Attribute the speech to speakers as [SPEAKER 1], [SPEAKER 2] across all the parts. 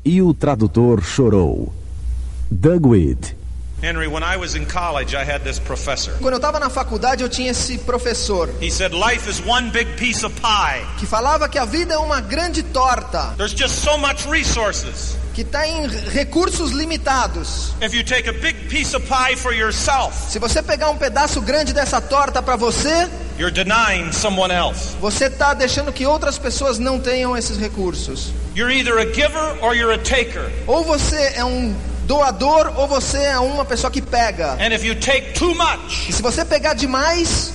[SPEAKER 1] E o tradutor chorou. Wead.
[SPEAKER 2] Henry, when I was in college, I had this professor.
[SPEAKER 3] Quando eu estava na faculdade, eu tinha esse professor.
[SPEAKER 2] He said life is one big piece of pie.
[SPEAKER 3] Que falava que a vida é uma grande torta.
[SPEAKER 2] There's just so much resources.
[SPEAKER 3] Que está em recursos limitados.
[SPEAKER 2] If you take a big piece of pie for yourself,
[SPEAKER 3] se você pegar um pedaço grande dessa torta para você,
[SPEAKER 2] you're denying someone else.
[SPEAKER 3] Você está deixando que outras pessoas não tenham esses recursos.
[SPEAKER 2] You're either a giver or you're a taker.
[SPEAKER 3] Ou você é um doador ou você é uma pessoa que pega.
[SPEAKER 2] And if you take too much,
[SPEAKER 3] e se você pegar demais,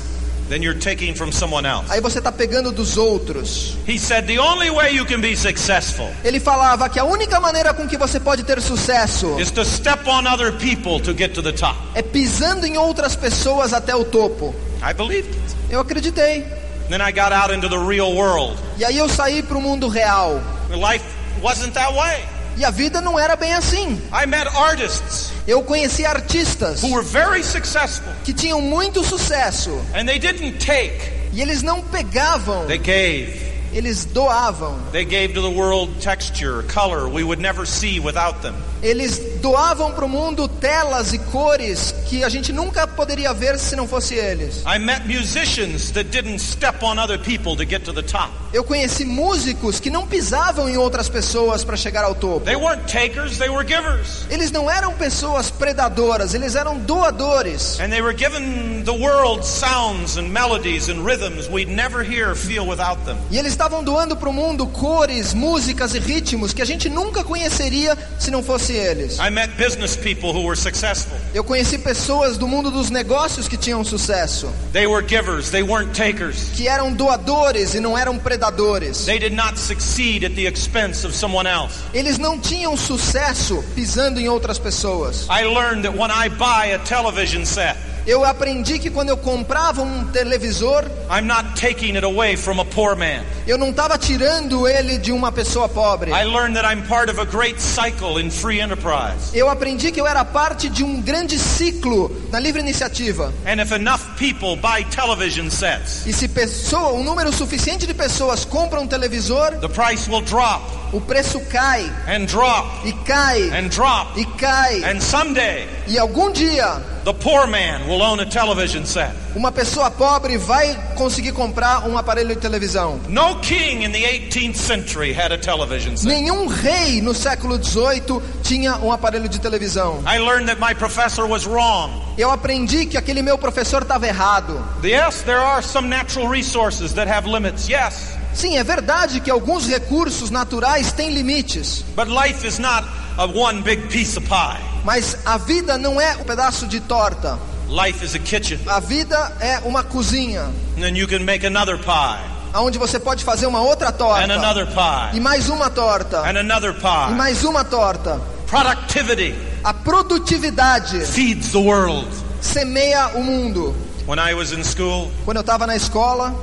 [SPEAKER 2] then you're taking from someone else.
[SPEAKER 3] Aí você está pegando dos outros.
[SPEAKER 2] He said the only way you can be successful.
[SPEAKER 3] Ele falava que a única maneira com que você pode ter sucesso
[SPEAKER 2] is to step on other people to get to the top.
[SPEAKER 3] É pisando em outras pessoas até o topo.
[SPEAKER 2] I believed it.
[SPEAKER 3] Eu acreditei.
[SPEAKER 2] Then I got out into the real world.
[SPEAKER 3] E aí eu saí para o mundo real.
[SPEAKER 2] Life wasn't that way.
[SPEAKER 3] E a vida não era bem assim.
[SPEAKER 2] I met artists.
[SPEAKER 3] Eu conheci artistas
[SPEAKER 2] who were very successful.
[SPEAKER 3] Que tinham muito sucesso.
[SPEAKER 2] And they didn't take.
[SPEAKER 3] E eles não pegavam.
[SPEAKER 2] They gave.
[SPEAKER 3] Eles doavam.
[SPEAKER 2] They gave to the world texture, color we would never see without them.
[SPEAKER 3] Eles doavam para o mundo telas e cores que a gente nunca poderia ver se não fosse eles.
[SPEAKER 2] I met musicians that didn't step on other people to get to the top.
[SPEAKER 3] Eu conheci músicos que não pisavam em outras pessoas para chegar ao topo.
[SPEAKER 2] They weren't takers, they were givers.
[SPEAKER 3] Eles não eram pessoas predadoras, eles eram doadores.
[SPEAKER 2] And they were giving the world sounds and melodies and rhythms we'd never hear or feel without them.
[SPEAKER 3] E eles estavam doando para o mundo cores, músicas e ritmos que a gente nunca conheceria se não fosse eles.
[SPEAKER 2] I met business people who were successful.
[SPEAKER 3] Eu conheci pessoas do mundo dos negócios que tinham sucesso.
[SPEAKER 2] They were givers, they weren't takers.
[SPEAKER 3] Que eram doadores e não eram predadores.
[SPEAKER 2] They did not succeed at the expense of someone else.
[SPEAKER 3] Eles não tinham sucesso pisando em outras pessoas.
[SPEAKER 2] I learned that when I buy a television set,
[SPEAKER 3] eu aprendi que quando eu comprava um televisor,
[SPEAKER 2] I'm not taking it away from a poor man.
[SPEAKER 3] Eu não estava tirando ele de uma pessoa pobre.
[SPEAKER 2] I learned that I'm part of a great cycle in free enterprise.
[SPEAKER 3] Eu aprendi que eu era parte de um grande ciclo na livre iniciativa.
[SPEAKER 2] And if enough people buy television sets,
[SPEAKER 3] e se um número suficiente de pessoas compram um televisor,
[SPEAKER 2] the price will drop.
[SPEAKER 3] O preço cai.
[SPEAKER 2] And drop.
[SPEAKER 3] E cai.
[SPEAKER 2] And drop.
[SPEAKER 3] E cai.
[SPEAKER 2] And someday,
[SPEAKER 3] e algum dia,
[SPEAKER 2] the poor man will own a television set.
[SPEAKER 3] Uma pessoa pobre vai conseguir comprar um aparelho de televisão.
[SPEAKER 2] No king in the 18th century had a television set.
[SPEAKER 3] Nenhum rei no século 18 tinha um aparelho de televisão.
[SPEAKER 2] I learned that my professor was wrong.
[SPEAKER 3] Eu aprendi que aquele meu professor estava errado.
[SPEAKER 2] Yes, there are some natural resources that have limits. Yes.
[SPEAKER 3] Sim, é verdade que alguns recursos naturais têm limites.
[SPEAKER 2] But life is not a one big piece of pie.
[SPEAKER 3] Mas a vida não é um pedaço de torta.
[SPEAKER 2] Life is a kitchen.
[SPEAKER 3] A vida é uma cozinha.
[SPEAKER 2] And then you can make another pie.
[SPEAKER 3] Onde você pode fazer uma outra torta.
[SPEAKER 2] And another pie.
[SPEAKER 3] E mais uma torta.
[SPEAKER 2] And another pie.
[SPEAKER 3] E mais uma torta.
[SPEAKER 2] Productivity.
[SPEAKER 3] A produtividade
[SPEAKER 2] feeds the world.
[SPEAKER 3] Semeia o mundo.
[SPEAKER 2] When I was in school,
[SPEAKER 3] quando eu estava na escola,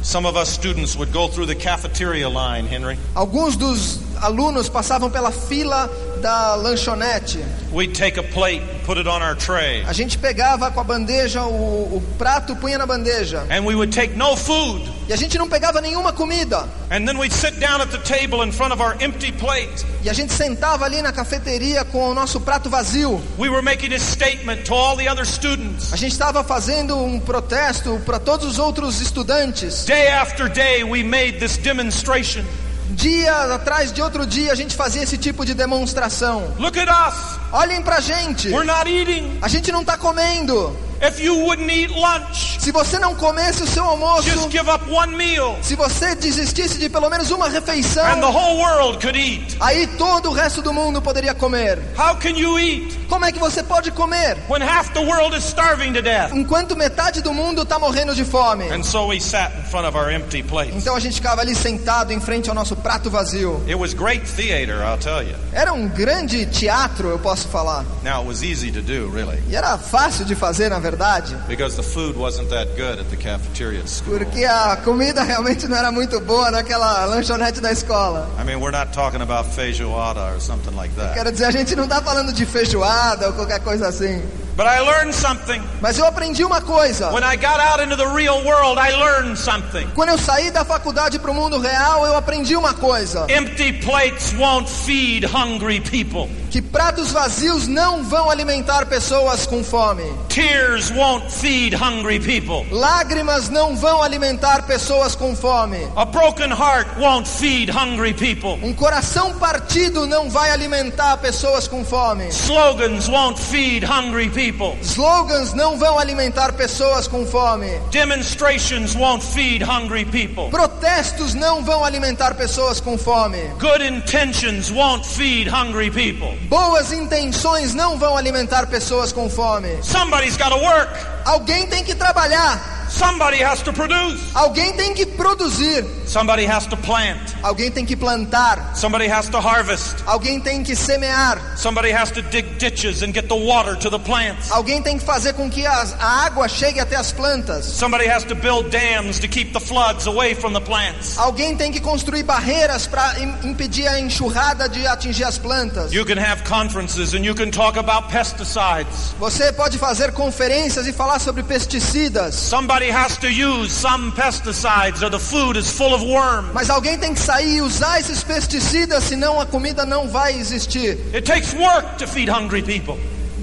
[SPEAKER 2] some of us students would go through the cafeteria line, Henry.
[SPEAKER 3] Alguns dos alunos passavam pela fila da lanchonete.
[SPEAKER 2] We'd take a plate and put it on our tray.
[SPEAKER 3] A gente pegava com a bandeja o prato, punha na bandeja.
[SPEAKER 2] And we would take no food.
[SPEAKER 3] E a gente não pegava nenhuma comida.
[SPEAKER 2] And then we'd sit down at the table in front of our empty plate.
[SPEAKER 3] E a gente sentava ali na cafeteria com o nosso prato vazio.
[SPEAKER 2] We were making a statement to all the other students.
[SPEAKER 3] A gente estava fazendo um protesto para todos os outros estudantes.
[SPEAKER 2] Day after day we made this demonstration.
[SPEAKER 3] Dia atrás de outro dia a gente fazia esse tipo de demonstração.
[SPEAKER 2] Look at us.
[SPEAKER 3] Olhem pra gente.
[SPEAKER 2] We're not eating.
[SPEAKER 3] A gente não está comendo.
[SPEAKER 2] If you wouldn't eat lunch,
[SPEAKER 3] se você não comesse o seu almoço,
[SPEAKER 2] just give up one meal.
[SPEAKER 3] Se você desistisse de pelo menos uma refeição,
[SPEAKER 2] and the whole world could eat.
[SPEAKER 3] Aí todo o resto do mundo poderia comer.
[SPEAKER 2] How can you eat?
[SPEAKER 3] Como é que você pode comer?
[SPEAKER 2] When half the world is starving to death.
[SPEAKER 3] Enquanto metade do mundo está morrendo de fome.
[SPEAKER 2] And so we sat in front of our empty plates.
[SPEAKER 3] Então a gente ficava ali sentado em frente ao nosso prato vazio.
[SPEAKER 2] It was great theater, I'll tell you.
[SPEAKER 3] Era um grande teatro, eu posso falar.
[SPEAKER 2] Now it was easy to do, really.
[SPEAKER 3] E era fácil de fazer, na verdade.
[SPEAKER 2] Because the food wasn't that good at the cafeteria at school.
[SPEAKER 3] Porque a comida realmente não era muito boa naquela lanchonete da escola.
[SPEAKER 2] I mean, we're not talking about feijoada or something like that.
[SPEAKER 3] Quero dizer, a gente não está falando de feijoada ou qualquer coisa assim.
[SPEAKER 2] But I learned something.
[SPEAKER 3] Mas eu aprendi uma coisa.
[SPEAKER 2] When I got out into the real world, I learned something.
[SPEAKER 3] Quando eu saí da faculdade para o mundo real, eu aprendi uma coisa.
[SPEAKER 2] Empty plates won't feed hungry people.
[SPEAKER 3] Que pratos vazios não vão alimentar pessoas com fome.
[SPEAKER 2] Tears won't feed hungry people.
[SPEAKER 3] Lágrimas não vão alimentar pessoas com fome.
[SPEAKER 2] A broken heart won't feed hungry people.
[SPEAKER 3] Um coração partido não vai alimentar pessoas com fome.
[SPEAKER 2] Slogans won't feed hungry people.
[SPEAKER 3] Slogans não vão alimentar pessoas com fome.
[SPEAKER 2] Demonstrations won't feed hungry people.
[SPEAKER 3] Protestos não vão alimentar pessoas com fome.
[SPEAKER 2] Good intentions won't feed hungry people.
[SPEAKER 3] Boas intenções não vão alimentar pessoas com fome.
[SPEAKER 2] Somebody's got to work.
[SPEAKER 3] Alguém tem que trabalhar.
[SPEAKER 2] Somebody has to produce.
[SPEAKER 3] Alguém tem que produzir.
[SPEAKER 2] Somebody has to plant.
[SPEAKER 3] Alguém tem que plantar.
[SPEAKER 2] Somebody has to harvest.
[SPEAKER 3] Alguém tem que semear.
[SPEAKER 2] Somebody has to dig ditches and get the water to the plants.
[SPEAKER 3] Alguém tem que fazer com que a água chegue até as plantas.
[SPEAKER 2] Somebody has to build dams to keep the floods away from the plants.
[SPEAKER 3] Alguém tem que construir barreiras para impedir a enxurrada de atingir as plantas.
[SPEAKER 2] You can have conferences and you can talk about pesticides.
[SPEAKER 3] Você pode fazer conferências e falar sobre pesticidas.
[SPEAKER 2] Somebody has to use some pesticides or the food is full of worms.
[SPEAKER 3] Mas alguém tem que sair e usar esses pesticidas, senão a comida não vai existir.
[SPEAKER 2] It takes work to feed hungry people.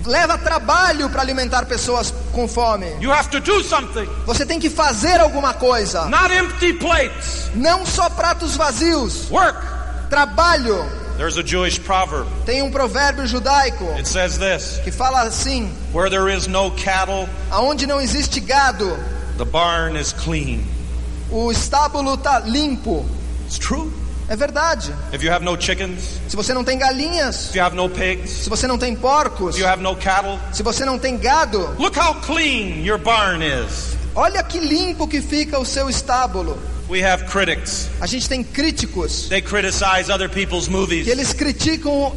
[SPEAKER 3] Leva trabalho para alimentar pessoas com fome.
[SPEAKER 2] You have to do something.
[SPEAKER 3] Você tem que fazer alguma coisa.
[SPEAKER 2] Not empty plates.
[SPEAKER 3] Não só pratos vazios.
[SPEAKER 2] Work.
[SPEAKER 3] Trabalho.
[SPEAKER 2] There's a Jewish proverb.
[SPEAKER 3] Tem um provérbio judaico.
[SPEAKER 2] It says this.
[SPEAKER 3] Que fala assim:
[SPEAKER 2] Where there is no cattle,
[SPEAKER 3] aonde não existe gado,
[SPEAKER 2] the barn is clean.
[SPEAKER 3] o estábulo está limpo.
[SPEAKER 2] It's true.
[SPEAKER 3] É verdade.
[SPEAKER 2] If you have no chickens,
[SPEAKER 3] se você não tem galinhas,
[SPEAKER 2] if you have no pigs,
[SPEAKER 3] se você não tem porcos,
[SPEAKER 2] if you have no cattle,
[SPEAKER 3] se você não tem gado,
[SPEAKER 2] look how clean your barn is.
[SPEAKER 3] Olha que limpo que fica o seu estábulo.
[SPEAKER 2] We have critics.
[SPEAKER 3] A gente tem críticos.
[SPEAKER 2] They criticize other people's movies.
[SPEAKER 3] E eles criticam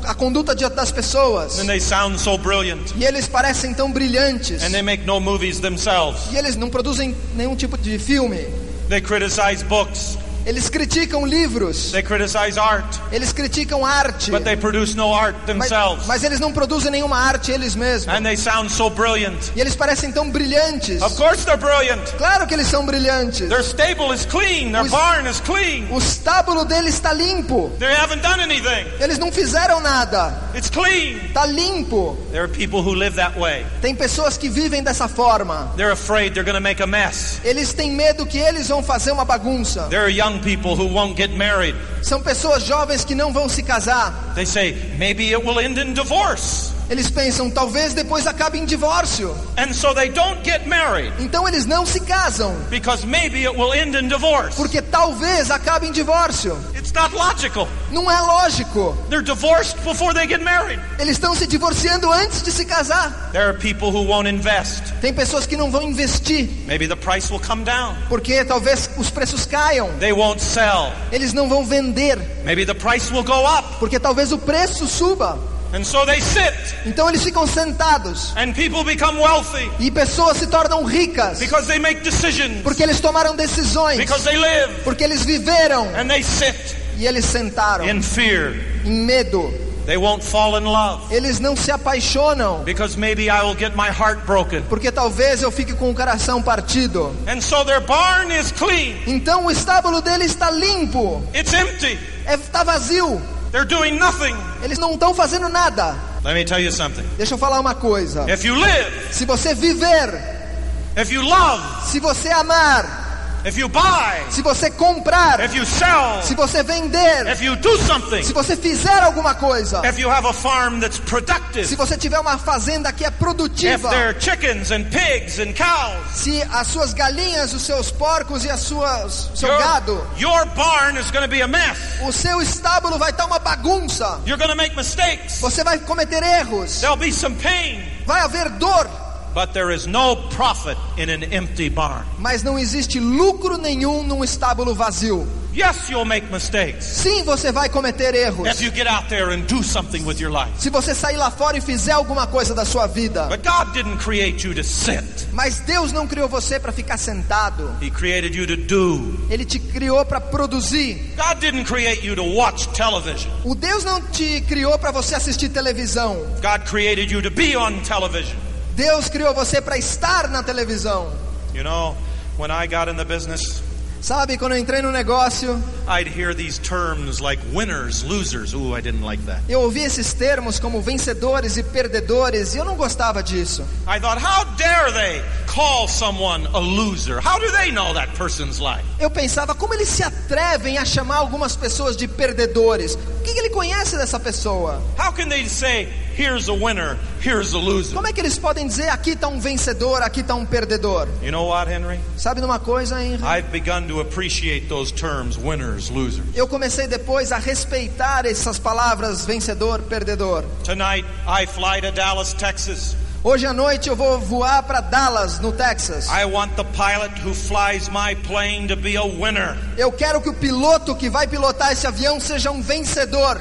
[SPEAKER 3] a conduta das pessoas.
[SPEAKER 2] And they sound so brilliant.
[SPEAKER 3] E eles parecem tão brilhantes.
[SPEAKER 2] And they make no movies themselves.
[SPEAKER 3] E eles não produzem nenhum tipo de filme.
[SPEAKER 2] They criticize books.
[SPEAKER 3] Eles criticam livros.
[SPEAKER 2] They criticize art.
[SPEAKER 3] Eles criticam arte.
[SPEAKER 2] But they produce no art themselves.
[SPEAKER 3] Mas eles não produzem nenhuma arte eles mesmos.
[SPEAKER 2] And they sound so brilliant.
[SPEAKER 3] E eles parecem tão brilhantes.
[SPEAKER 2] Of course they're brilliant.
[SPEAKER 3] Claro que eles são brilhantes.
[SPEAKER 2] Their stable is clean. Their barn is clean.
[SPEAKER 3] O estábulo deles está limpo.
[SPEAKER 2] They haven't done anything.
[SPEAKER 3] Eles não fizeram nada.
[SPEAKER 2] It's clean.
[SPEAKER 3] Está limpo.
[SPEAKER 2] There are people who live that way.
[SPEAKER 3] Tem pessoas que vivem dessa forma.
[SPEAKER 2] They're afraid they're going to make a mess.
[SPEAKER 3] Eles têm medo que eles vão fazer uma bagunça.
[SPEAKER 2] There are young people who won't get married.
[SPEAKER 3] São pessoas jovens que não vão se casar.
[SPEAKER 2] They say maybe it will end in divorce.
[SPEAKER 3] Eles pensam, talvez depois acabe em divórcio.
[SPEAKER 2] And so they don't get married.
[SPEAKER 3] Então eles não se casam.
[SPEAKER 2] Because maybe it will end in divorce.
[SPEAKER 3] Porque talvez acabe em divórcio.
[SPEAKER 2] It's not logical.
[SPEAKER 3] Não é lógico.
[SPEAKER 2] They're divorced before they get married.
[SPEAKER 3] Eles estão se divorciando antes de se casar.
[SPEAKER 2] There are people who won't invest.
[SPEAKER 3] Tem pessoas que não vão investir.
[SPEAKER 2] Maybe the price will come down.
[SPEAKER 3] Porque talvez os preços caiam.
[SPEAKER 2] They won't sell.
[SPEAKER 3] Eles não vão vender.
[SPEAKER 2] Maybe the price will go up.
[SPEAKER 3] Porque talvez o preço suba.
[SPEAKER 2] And so they sit.
[SPEAKER 3] Então eles ficam sentados.
[SPEAKER 2] And people become wealthy.
[SPEAKER 3] E pessoas se tornam ricas.
[SPEAKER 2] Because they make decisions.
[SPEAKER 3] Porque eles tomaram decisões.
[SPEAKER 2] Because they live.
[SPEAKER 3] Porque eles viveram.
[SPEAKER 2] And they sit.
[SPEAKER 3] E eles sentaram.
[SPEAKER 2] In fear.
[SPEAKER 3] Em medo.
[SPEAKER 2] They won't fall in love.
[SPEAKER 3] Eles não se apaixonam.
[SPEAKER 2] Because maybe I will get my heart broken.
[SPEAKER 3] Porque talvez eu fique com o coração partido.
[SPEAKER 2] And so their barn is clean.
[SPEAKER 3] Então o estábulo deles está limpo.
[SPEAKER 2] It's empty.
[SPEAKER 3] Está vazio.
[SPEAKER 2] They're doing nothing.
[SPEAKER 3] Eles não estão fazendo nada.
[SPEAKER 2] Let me tell you something.
[SPEAKER 3] Deixa eu falar uma coisa.
[SPEAKER 2] If you live,
[SPEAKER 3] se você viver,
[SPEAKER 2] if you love,
[SPEAKER 3] se você amar,
[SPEAKER 2] if you buy,
[SPEAKER 3] se você comprar,
[SPEAKER 2] if you sell,
[SPEAKER 3] se você vender,
[SPEAKER 2] if you do something,
[SPEAKER 3] se você fizer alguma coisa,
[SPEAKER 2] if you have a farm that's productive,
[SPEAKER 3] se você tiver uma fazenda que é produtiva,
[SPEAKER 2] if there are chickens and pigs and cows,
[SPEAKER 3] se as suas galinhas, os seus porcos e seu gado,
[SPEAKER 2] your barn is going to be a mess.
[SPEAKER 3] O seu estábulo vai estar uma bagunça.
[SPEAKER 2] You're going to make mistakes.
[SPEAKER 3] Você vai cometer erros.
[SPEAKER 2] There'll be some pain.
[SPEAKER 3] Vai haver dor.
[SPEAKER 2] But there is no profit in an empty barn.
[SPEAKER 3] Mas não existe lucro nenhum num estábulo vazio.
[SPEAKER 2] Yes, you'll make mistakes.
[SPEAKER 3] Sim, você vai cometer erros.
[SPEAKER 2] If you get out there and do something with your life.
[SPEAKER 3] Se você sair lá fora e fizer alguma coisa da sua vida.
[SPEAKER 2] But God didn't create you to sit.
[SPEAKER 3] Mas Deus não criou você para ficar sentado.
[SPEAKER 2] He created you to do.
[SPEAKER 3] Ele te criou para produzir.
[SPEAKER 2] God didn't create you to watch television.
[SPEAKER 3] O Deus não te criou para você assistir televisão.
[SPEAKER 2] God created you to be on television.
[SPEAKER 3] Deus criou você para estar na televisão.
[SPEAKER 2] You know, when I got in the business,
[SPEAKER 3] sabe, quando eu entrei no negócio,
[SPEAKER 2] I'd hear these terms like winners, losers. Ooh, I didn't like that.
[SPEAKER 3] eu ouvia esses termos como vencedores e perdedores, e eu não gostava disso.
[SPEAKER 2] I thought, how dare they call someone a loser? How do they know that person's life?
[SPEAKER 3] Eu pensava, como eles se atrevem a chamar algumas pessoas de perdedores? O que ele conhece dessa pessoa?
[SPEAKER 2] How can they say, here's a winner, here's a loser?
[SPEAKER 3] Como é que eles podem dizer, aqui está um vencedor, aqui está um perdedor?
[SPEAKER 2] You know what, Henry?
[SPEAKER 3] Sabe de uma coisa, Henry?
[SPEAKER 2] I've begun to appreciate those terms, winners, losers.
[SPEAKER 3] Eu comecei depois a respeitar essas palavras, vencedor, perdedor.
[SPEAKER 2] Tonight, I fly to Dallas, Texas.
[SPEAKER 3] Hoje à noite eu vou voar para Dallas, no Texas.
[SPEAKER 2] I want the pilot who flies my plane to be a winner.
[SPEAKER 3] Eu quero que o piloto que vai pilotar esse avião seja um vencedor.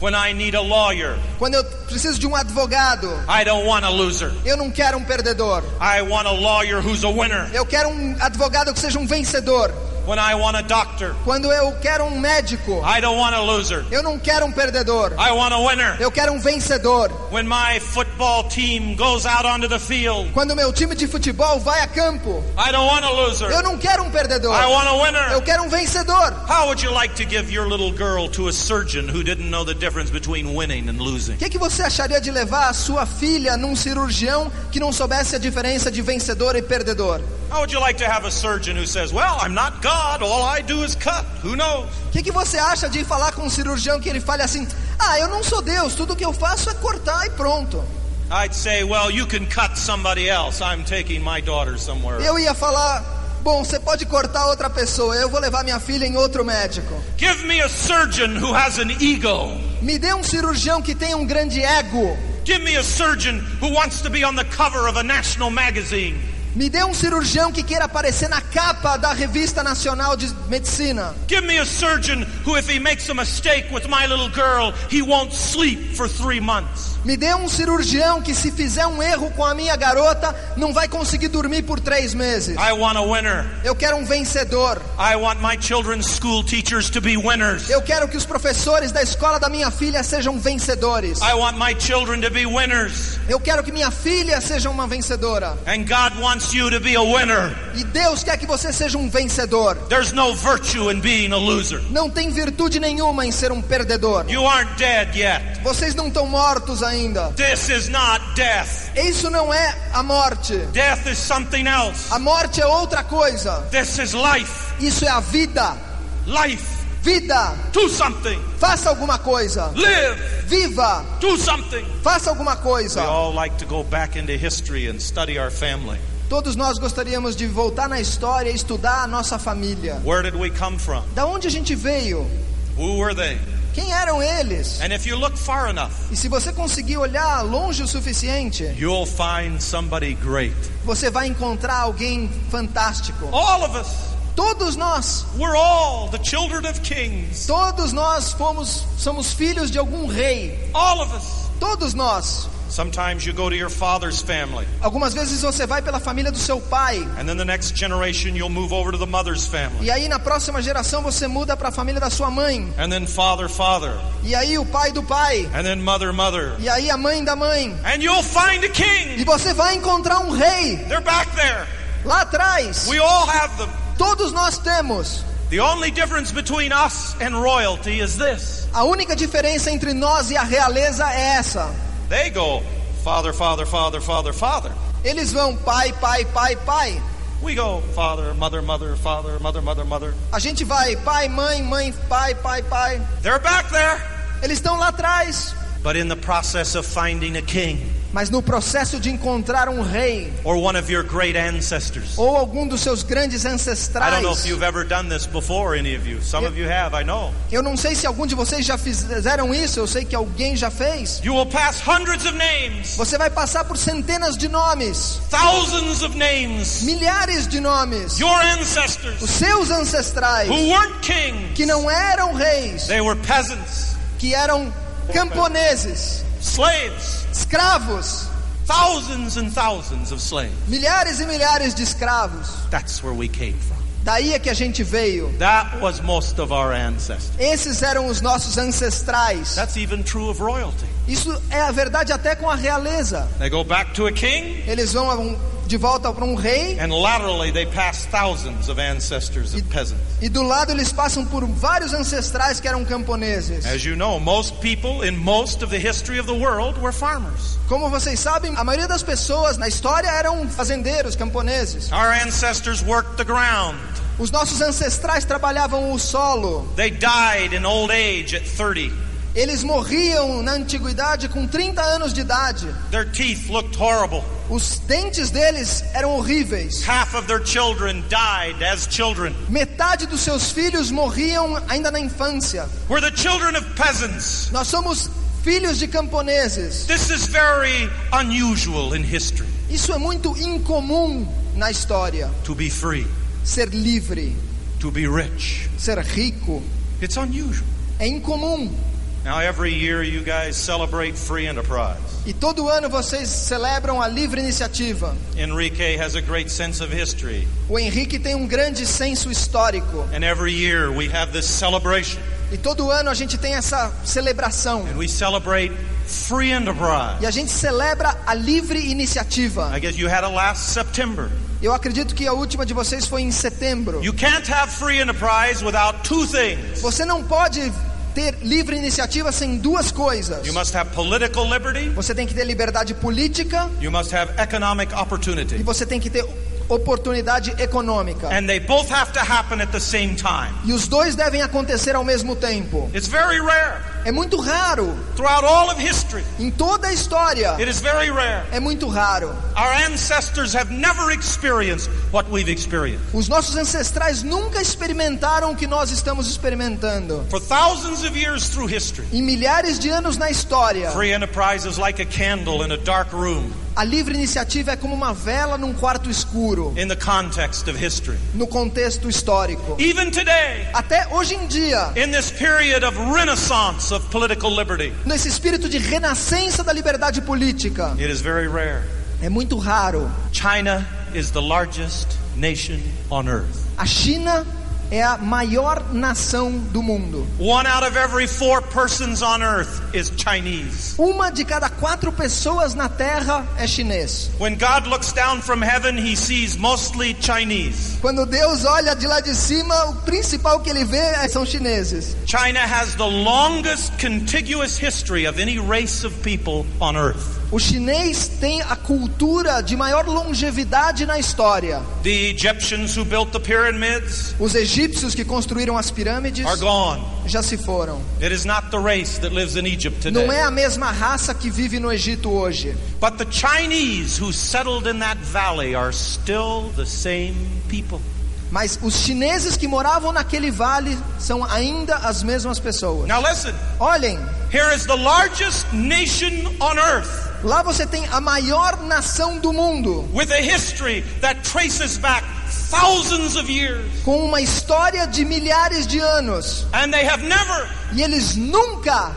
[SPEAKER 2] When I need a lawyer,
[SPEAKER 3] quando eu preciso de um advogado,
[SPEAKER 2] I don't want a loser.
[SPEAKER 3] Eu não quero um perdedor.
[SPEAKER 2] I want a lawyer who's a winner.
[SPEAKER 3] Eu quero um advogado que seja um vencedor.
[SPEAKER 2] When I want a doctor,
[SPEAKER 3] quando eu quero um médico,
[SPEAKER 2] I don't want a loser.
[SPEAKER 3] Eu não quero um perdedor.
[SPEAKER 2] I want a winner.
[SPEAKER 3] Eu quero um vencedor.
[SPEAKER 2] When my football team goes out onto the field,
[SPEAKER 3] quando meu time de futebol vai a campo,
[SPEAKER 2] I don't want a loser.
[SPEAKER 3] Eu não quero um perdedor.
[SPEAKER 2] I want a winner.
[SPEAKER 3] Eu quero um vencedor.
[SPEAKER 2] How would you like to give your little girl to a surgeon who didn't know the difference between winning and losing?
[SPEAKER 3] O que você acharia de levar a sua filha num cirurgião que não soubesse a diferença de vencedor e perdedor?
[SPEAKER 2] How would you like to have a surgeon who says, well, I'm not God, all I do is cut, who knows?
[SPEAKER 3] O que você acha de falar com um cirurgião que ele fale assim, eu não sou Deus, tudo que eu faço é cortar e pronto?
[SPEAKER 2] I'd say, well, you can cut somebody else, I'm taking my daughter somewhere else.
[SPEAKER 3] Eu ia falar, bom, você pode cortar outra pessoa, eu vou levar minha filha em outro médico.
[SPEAKER 2] Give me a surgeon who has an ego.
[SPEAKER 3] Me dê um cirurgião que tenha um grande ego.
[SPEAKER 2] Give me a surgeon who wants to be on the cover of a national magazine.
[SPEAKER 3] Me dê um cirurgião que queira aparecer na capa da revista nacional de medicina.
[SPEAKER 2] Give me a surgeon who, if he makes a mistake with my little girl, he won't sleep for 3 months.
[SPEAKER 3] Me dê um cirurgião que, se fizer um erro com a minha garota, não vai conseguir dormir por 3 meses.
[SPEAKER 2] I want a winner.
[SPEAKER 3] Eu quero um vencedor.
[SPEAKER 2] I want my children's school teachers to be winners.
[SPEAKER 3] Eu quero que os professores da escola da minha filha sejam vencedores.
[SPEAKER 2] I want my children to be winners.
[SPEAKER 3] Eu quero que minha filha seja uma vencedora.
[SPEAKER 2] And God wants you to be a winner.
[SPEAKER 3] E Deus quer que você seja um vencedor.
[SPEAKER 2] There's no virtue in being a loser.
[SPEAKER 3] Não tem virtude nenhuma em ser um perdedor.
[SPEAKER 2] You aren't dead yet.
[SPEAKER 3] Vocês não estão mortos ainda.
[SPEAKER 2] This is not death.
[SPEAKER 3] Isso não é a morte.
[SPEAKER 2] Death is something else.
[SPEAKER 3] A morte é outra coisa.
[SPEAKER 2] This is life.
[SPEAKER 3] Isso é a vida.
[SPEAKER 2] Life.
[SPEAKER 3] Vida.
[SPEAKER 2] Do something.
[SPEAKER 3] Faça alguma coisa.
[SPEAKER 2] Live.
[SPEAKER 3] Viva.
[SPEAKER 2] Do something.
[SPEAKER 3] Faça alguma coisa.
[SPEAKER 2] We all like to go back into history and study our family.
[SPEAKER 3] Todos nós gostaríamos de voltar na história e estudar a nossa família.
[SPEAKER 2] Where did we come from?
[SPEAKER 3] Da onde a gente veio?
[SPEAKER 2] Who were they?
[SPEAKER 3] Quem eram eles?
[SPEAKER 2] And if you look far enough,
[SPEAKER 3] e se você conseguir olhar longe o suficiente,
[SPEAKER 2] you'll find somebody great.
[SPEAKER 3] Você vai encontrar alguém fantástico.
[SPEAKER 2] All of us.
[SPEAKER 3] Todos nós.
[SPEAKER 2] We're all the children of kings.
[SPEAKER 3] Todos nós somos filhos de algum rei.
[SPEAKER 2] All of us.
[SPEAKER 3] Todos nós.
[SPEAKER 2] Sometimes you go to your father's family.
[SPEAKER 3] Algumas vezes você vai pela família do seu pai.
[SPEAKER 2] And then the next generation you'll move over to the mother's family.
[SPEAKER 3] E aí na próxima geração você muda para a família da sua mãe.
[SPEAKER 2] And then father.
[SPEAKER 3] E aí o pai do pai.
[SPEAKER 2] And then mother.
[SPEAKER 3] E aí a mãe da mãe.
[SPEAKER 2] And you'll find a king.
[SPEAKER 3] E você vai encontrar um rei.
[SPEAKER 2] They're back there.
[SPEAKER 3] Lá atrás.
[SPEAKER 2] We all have them.
[SPEAKER 3] Todos nós temos.
[SPEAKER 2] The only difference between us and royalty is this.
[SPEAKER 3] A única diferença entre nós e a realeza é essa.
[SPEAKER 2] They go father, father, father, father, father.
[SPEAKER 3] Eles vão pai, pai, pai, pai.
[SPEAKER 2] We go father, mother, mother, father, mother, mother, mother.
[SPEAKER 3] A gente vai pai, mãe, mãe, pai, pai, pai.
[SPEAKER 2] They're back there.
[SPEAKER 3] Eles estão lá atrás.
[SPEAKER 2] But in the process of finding a king,
[SPEAKER 3] Mas no processo de encontrar um rei,
[SPEAKER 2] or one of your great ancestors.
[SPEAKER 3] ou algum dos seus grandes
[SPEAKER 2] I
[SPEAKER 3] ancestrais,
[SPEAKER 2] don't know if you've ever done this before, any of you. Some of you have, I know.
[SPEAKER 3] eu não sei se algum de vocês já fizeram isso, eu sei que alguém já fez.
[SPEAKER 2] You will pass hundreds of names,
[SPEAKER 3] Você vai passar por centenas de nomes,
[SPEAKER 2] thousands of names.
[SPEAKER 3] milhares de nomes,
[SPEAKER 2] Your
[SPEAKER 3] os
[SPEAKER 2] ancestors
[SPEAKER 3] seus ancestrais,
[SPEAKER 2] who weren't kings,
[SPEAKER 3] que não eram reis,
[SPEAKER 2] they were peasants,
[SPEAKER 3] que eram camponeses,
[SPEAKER 2] slaves,
[SPEAKER 3] escravos,
[SPEAKER 2] thousands and thousands of slaves.
[SPEAKER 3] milhares e milhares de escravos.
[SPEAKER 2] That's where we came from.
[SPEAKER 3] Daí é que a gente veio.
[SPEAKER 2] That was most of our ancestors.
[SPEAKER 3] Esses eram os nossos ancestrais.
[SPEAKER 2] That's even true of royalty.
[SPEAKER 3] Isso é a verdade até com a realeza.
[SPEAKER 2] They go back to a king,
[SPEAKER 3] Eles vão de volta para um rei,
[SPEAKER 2] and laterally they pass thousands of ancestors of peasants.
[SPEAKER 3] e do lado eles passam por vários ancestrais que eram camponeses.
[SPEAKER 2] As you know, most people in most of the history of the world were farmers.
[SPEAKER 3] Como vocês sabem, a maioria das pessoas na história eram fazendeiros, camponeses.
[SPEAKER 2] Our ancestors worked the ground.
[SPEAKER 3] Os nossos ancestrais trabalhavam o solo.
[SPEAKER 2] They died in old age at 30.
[SPEAKER 3] Eles morriam na antiguidade com 30 anos de idade.
[SPEAKER 2] Their teeth looked horrible.
[SPEAKER 3] Os dentes deles eram horríveis.
[SPEAKER 2] Half of their children died as children.
[SPEAKER 3] Metade dos seus filhos morriam ainda na infância.
[SPEAKER 2] We're the children of peasants.
[SPEAKER 3] Nós somos filhos de camponeses.
[SPEAKER 2] This is very unusual in history.
[SPEAKER 3] Isso é muito incomum na história.
[SPEAKER 2] To be free,
[SPEAKER 3] Ser livre,
[SPEAKER 2] to be rich.
[SPEAKER 3] ser rico,
[SPEAKER 2] It's unusual.
[SPEAKER 3] é incomum.
[SPEAKER 2] Now every year you guys celebrate free enterprise.
[SPEAKER 3] E todo ano vocês celebram a livre iniciativa.
[SPEAKER 2] Enrique has a great sense of history.
[SPEAKER 3] O Henrique tem um grande senso histórico.
[SPEAKER 2] And every year we have this celebration.
[SPEAKER 3] E todo ano a gente tem essa celebração.
[SPEAKER 2] And we celebrate free enterprise.
[SPEAKER 3] E a gente celebra a livre iniciativa.
[SPEAKER 2] I guess you had it last September.
[SPEAKER 3] Eu acredito que a última de vocês foi em setembro.
[SPEAKER 2] You can't have free enterprise without two things.
[SPEAKER 3] Você não pode ter livre iniciativa sem duas coisas.
[SPEAKER 2] You must have political liberty.
[SPEAKER 3] Você tem que ter liberdade política
[SPEAKER 2] You must have economic
[SPEAKER 3] e
[SPEAKER 2] opportunity.
[SPEAKER 3] você tem que ter oportunidade econômica.
[SPEAKER 2] And they both have to happen at the same time.
[SPEAKER 3] E os dois devem acontecer ao mesmo tempo.
[SPEAKER 2] It's very rare.
[SPEAKER 3] É muito raro.
[SPEAKER 2] Throughout all of history,
[SPEAKER 3] Em toda a história,
[SPEAKER 2] it is very rare.
[SPEAKER 3] é muito raro.
[SPEAKER 2] Our ancestors have never experienced what we've experienced.
[SPEAKER 3] Os nossos ancestrais nunca experimentaram o que nós estamos experimentando.
[SPEAKER 2] For thousands of years through history,
[SPEAKER 3] Em milhares de anos na história,
[SPEAKER 2] free enterprise is like a candle in a dark room
[SPEAKER 3] a livre iniciativa é como uma vela num quarto escuro,
[SPEAKER 2] in the context of history.
[SPEAKER 3] no contexto histórico.
[SPEAKER 2] Even today,
[SPEAKER 3] Até hoje em dia,
[SPEAKER 2] in this period of renaissance of political liberty,
[SPEAKER 3] nesse espírito de renascença da liberdade política,
[SPEAKER 2] it is very rare.
[SPEAKER 3] é muito raro.
[SPEAKER 2] China is the largest nation on earth.
[SPEAKER 3] A China é a maior nação do mundo.
[SPEAKER 2] 1 out of every 4 persons on earth is Chinese.
[SPEAKER 3] Uma de cada 4 pessoas na Terra é chinês.
[SPEAKER 2] When God looks down from heaven, he sees mostly Chinese.
[SPEAKER 3] Quando Deus olha de lá de cima, o principal que ele vê são chineses.
[SPEAKER 2] China has the longest contiguous history of any race of people on earth.
[SPEAKER 3] O chinês tem a cultura de maior longevidade na história.
[SPEAKER 2] The Egyptians who built the pyramids
[SPEAKER 3] Os egípcios que construíram as pirâmides
[SPEAKER 2] are gone.
[SPEAKER 3] já se foram.
[SPEAKER 2] It is not the race that lives in Egypt
[SPEAKER 3] Não é
[SPEAKER 2] today.
[SPEAKER 3] a mesma raça que vive no Egito hoje.
[SPEAKER 2] But the Chinese who settled in that valley are still the same people.
[SPEAKER 3] Mas os chineses que moravam naquele vale são ainda as mesmas pessoas.
[SPEAKER 2] Now listen,
[SPEAKER 3] Olhem,
[SPEAKER 2] here is the largest nation on earth
[SPEAKER 3] lá você tem a maior nação do mundo,
[SPEAKER 2] with a history that traces back thousands of years.
[SPEAKER 3] com uma história de milhares de anos.
[SPEAKER 2] And they have never,
[SPEAKER 3] E eles nunca,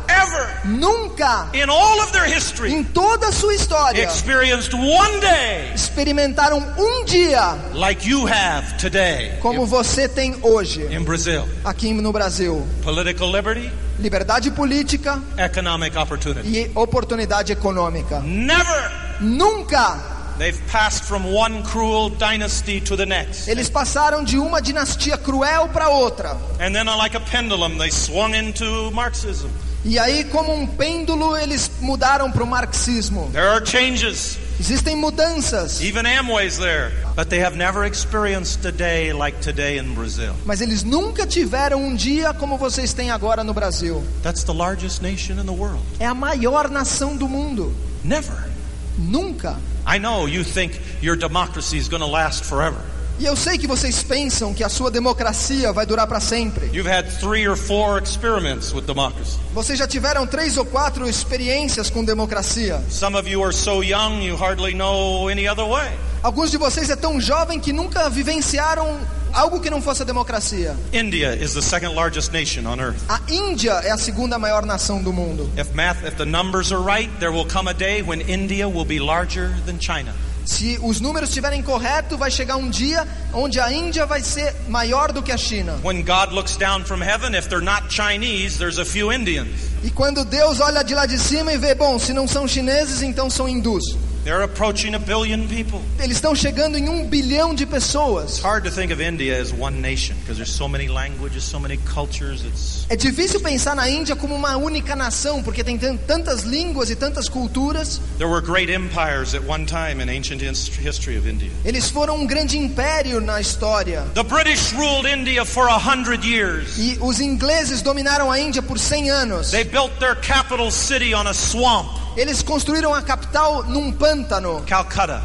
[SPEAKER 2] in all of their history,
[SPEAKER 3] em toda a sua história,
[SPEAKER 2] experienced one day
[SPEAKER 3] experimentaram um dia
[SPEAKER 2] like you have today
[SPEAKER 3] como você tem hoje,
[SPEAKER 2] in Brazil.
[SPEAKER 3] aqui no Brasil.
[SPEAKER 2] Political liberty,
[SPEAKER 3] Liberdade política
[SPEAKER 2] economic opportunity.
[SPEAKER 3] e oportunidade econômica.
[SPEAKER 2] Never.
[SPEAKER 3] Nunca.
[SPEAKER 2] They've passed from one cruel dynasty to the next.
[SPEAKER 3] Eles passaram de uma dinastia cruel para outra.
[SPEAKER 2] And then like a pendulum, they swung into Marxism.
[SPEAKER 3] E aí, como um pêndulo, eles mudaram para o marxismo.
[SPEAKER 2] There are changes.
[SPEAKER 3] Existem mudanças.
[SPEAKER 2] Even Amway's there. But they have never experienced a day like today in Brazil.
[SPEAKER 3] Mas eles nunca tiveram um dia como vocês têm agora no Brasil.
[SPEAKER 2] That's the largest nation in the world.
[SPEAKER 3] É a maior nação do mundo.
[SPEAKER 2] Never.
[SPEAKER 3] Nunca.
[SPEAKER 2] I know you think your democracy is going to last forever.
[SPEAKER 3] E eu sei que vocês pensam que a sua democracia vai durar para sempre.
[SPEAKER 2] You've had 3 or 4 experiments with democracy.
[SPEAKER 3] Vocês já tiveram 3 ou 4 experiências com democracia.
[SPEAKER 2] Some of you are so young you hardly know any other way.
[SPEAKER 3] Alguns de vocês é tão jovem que nunca vivenciaram algo que não fosse a democracia.
[SPEAKER 2] India is the second largest nation on earth.
[SPEAKER 3] A Índia é a segunda maior nação do mundo.
[SPEAKER 2] If the numbers are right, there will come a day when India will be larger than China.
[SPEAKER 3] Se os números estiverem corretos, vai chegar um dia onde a Índia vai ser maior do que a China.
[SPEAKER 2] When God looks down from heaven, if they're not Chinese, there's a few Indians.
[SPEAKER 3] E quando Deus olha de lá de cima e vê, bom, se não são chineses, então são hindus.
[SPEAKER 2] They're approaching 1 billion people.
[SPEAKER 3] Eles estão chegando em 1 bilhão de pessoas.
[SPEAKER 2] It's hard to think of India as one nation because there's so many languages, so many cultures.
[SPEAKER 3] É difícil pensar na Índia como uma única nação, porque tem tantas línguas e tantas culturas.
[SPEAKER 2] There were great empires at one time in ancient history of India.
[SPEAKER 3] Eles foram um grande império na história.
[SPEAKER 2] The British ruled India for 100 years.
[SPEAKER 3] E os ingleses dominaram a Índia por 100 anos.
[SPEAKER 2] They built their capital city on a swamp.
[SPEAKER 3] Eles construíram a capital num pântano.
[SPEAKER 2] Calcutta.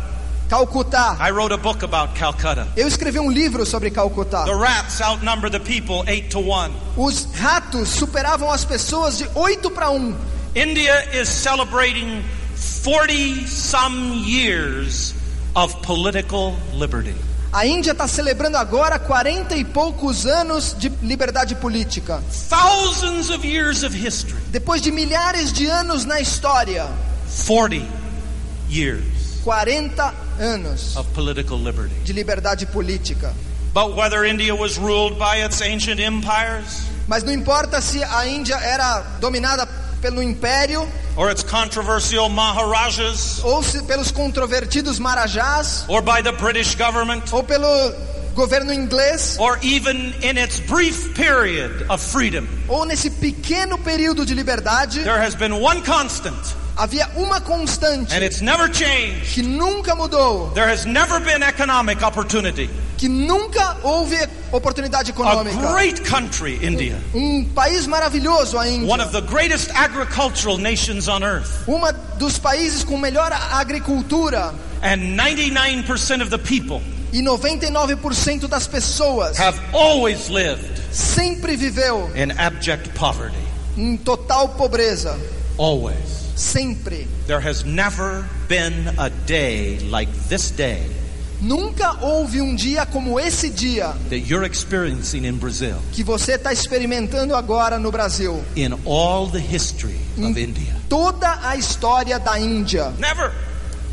[SPEAKER 3] Calcutá.
[SPEAKER 2] I wrote a book about Calcutta.
[SPEAKER 3] Eu escrevi um livro sobre Calcutá.
[SPEAKER 2] The rats outnumber the people 8-1.
[SPEAKER 3] Os ratos superavam as pessoas de 8-1.
[SPEAKER 2] India is celebrating 40 some years of political liberty.
[SPEAKER 3] A Índia está celebrando agora 40 e poucos anos de liberdade política.
[SPEAKER 2] Thousands of years of history.
[SPEAKER 3] Depois de milhares de anos na história.
[SPEAKER 2] 40 years.
[SPEAKER 3] 40 anos
[SPEAKER 2] of political liberty.
[SPEAKER 3] De liberdade política.
[SPEAKER 2] But whether India was ruled by its ancient empires,
[SPEAKER 3] mas não importa se a Índia era dominada pelo império,
[SPEAKER 2] or its controversial maharajas,
[SPEAKER 3] ou pelos controvertidos marajás,
[SPEAKER 2] or by the British government,
[SPEAKER 3] ou pelo governo inglês,
[SPEAKER 2] or even in its brief period of freedom,
[SPEAKER 3] ou nesse pequeno período de liberdade,
[SPEAKER 2] there has been one constant.
[SPEAKER 3] Havia uma constante,
[SPEAKER 2] and it's never changed.
[SPEAKER 3] Que nunca mudou.
[SPEAKER 2] There has never been economic opportunity.
[SPEAKER 3] Que nunca houve oportunidade econômica.
[SPEAKER 2] A great country, India.
[SPEAKER 3] País maravilhoso, a Índia.
[SPEAKER 2] One of the greatest agricultural nations on earth.
[SPEAKER 3] Uma dos países com melhor agricultura.
[SPEAKER 2] And 99% of the people.
[SPEAKER 3] E 99% das pessoas.
[SPEAKER 2] Have always lived.
[SPEAKER 3] Sempre viveu.
[SPEAKER 2] In abject poverty.
[SPEAKER 3] Em total pobreza.
[SPEAKER 2] Always.
[SPEAKER 3] Sempre.
[SPEAKER 2] There has never been a day like this day.
[SPEAKER 3] Nunca houve um dia como esse dia
[SPEAKER 2] that you're experiencing in Brazil.
[SPEAKER 3] Que você está experimentando agora no Brasil.
[SPEAKER 2] In all the history of India.
[SPEAKER 3] Toda a história da Índia.
[SPEAKER 2] Never.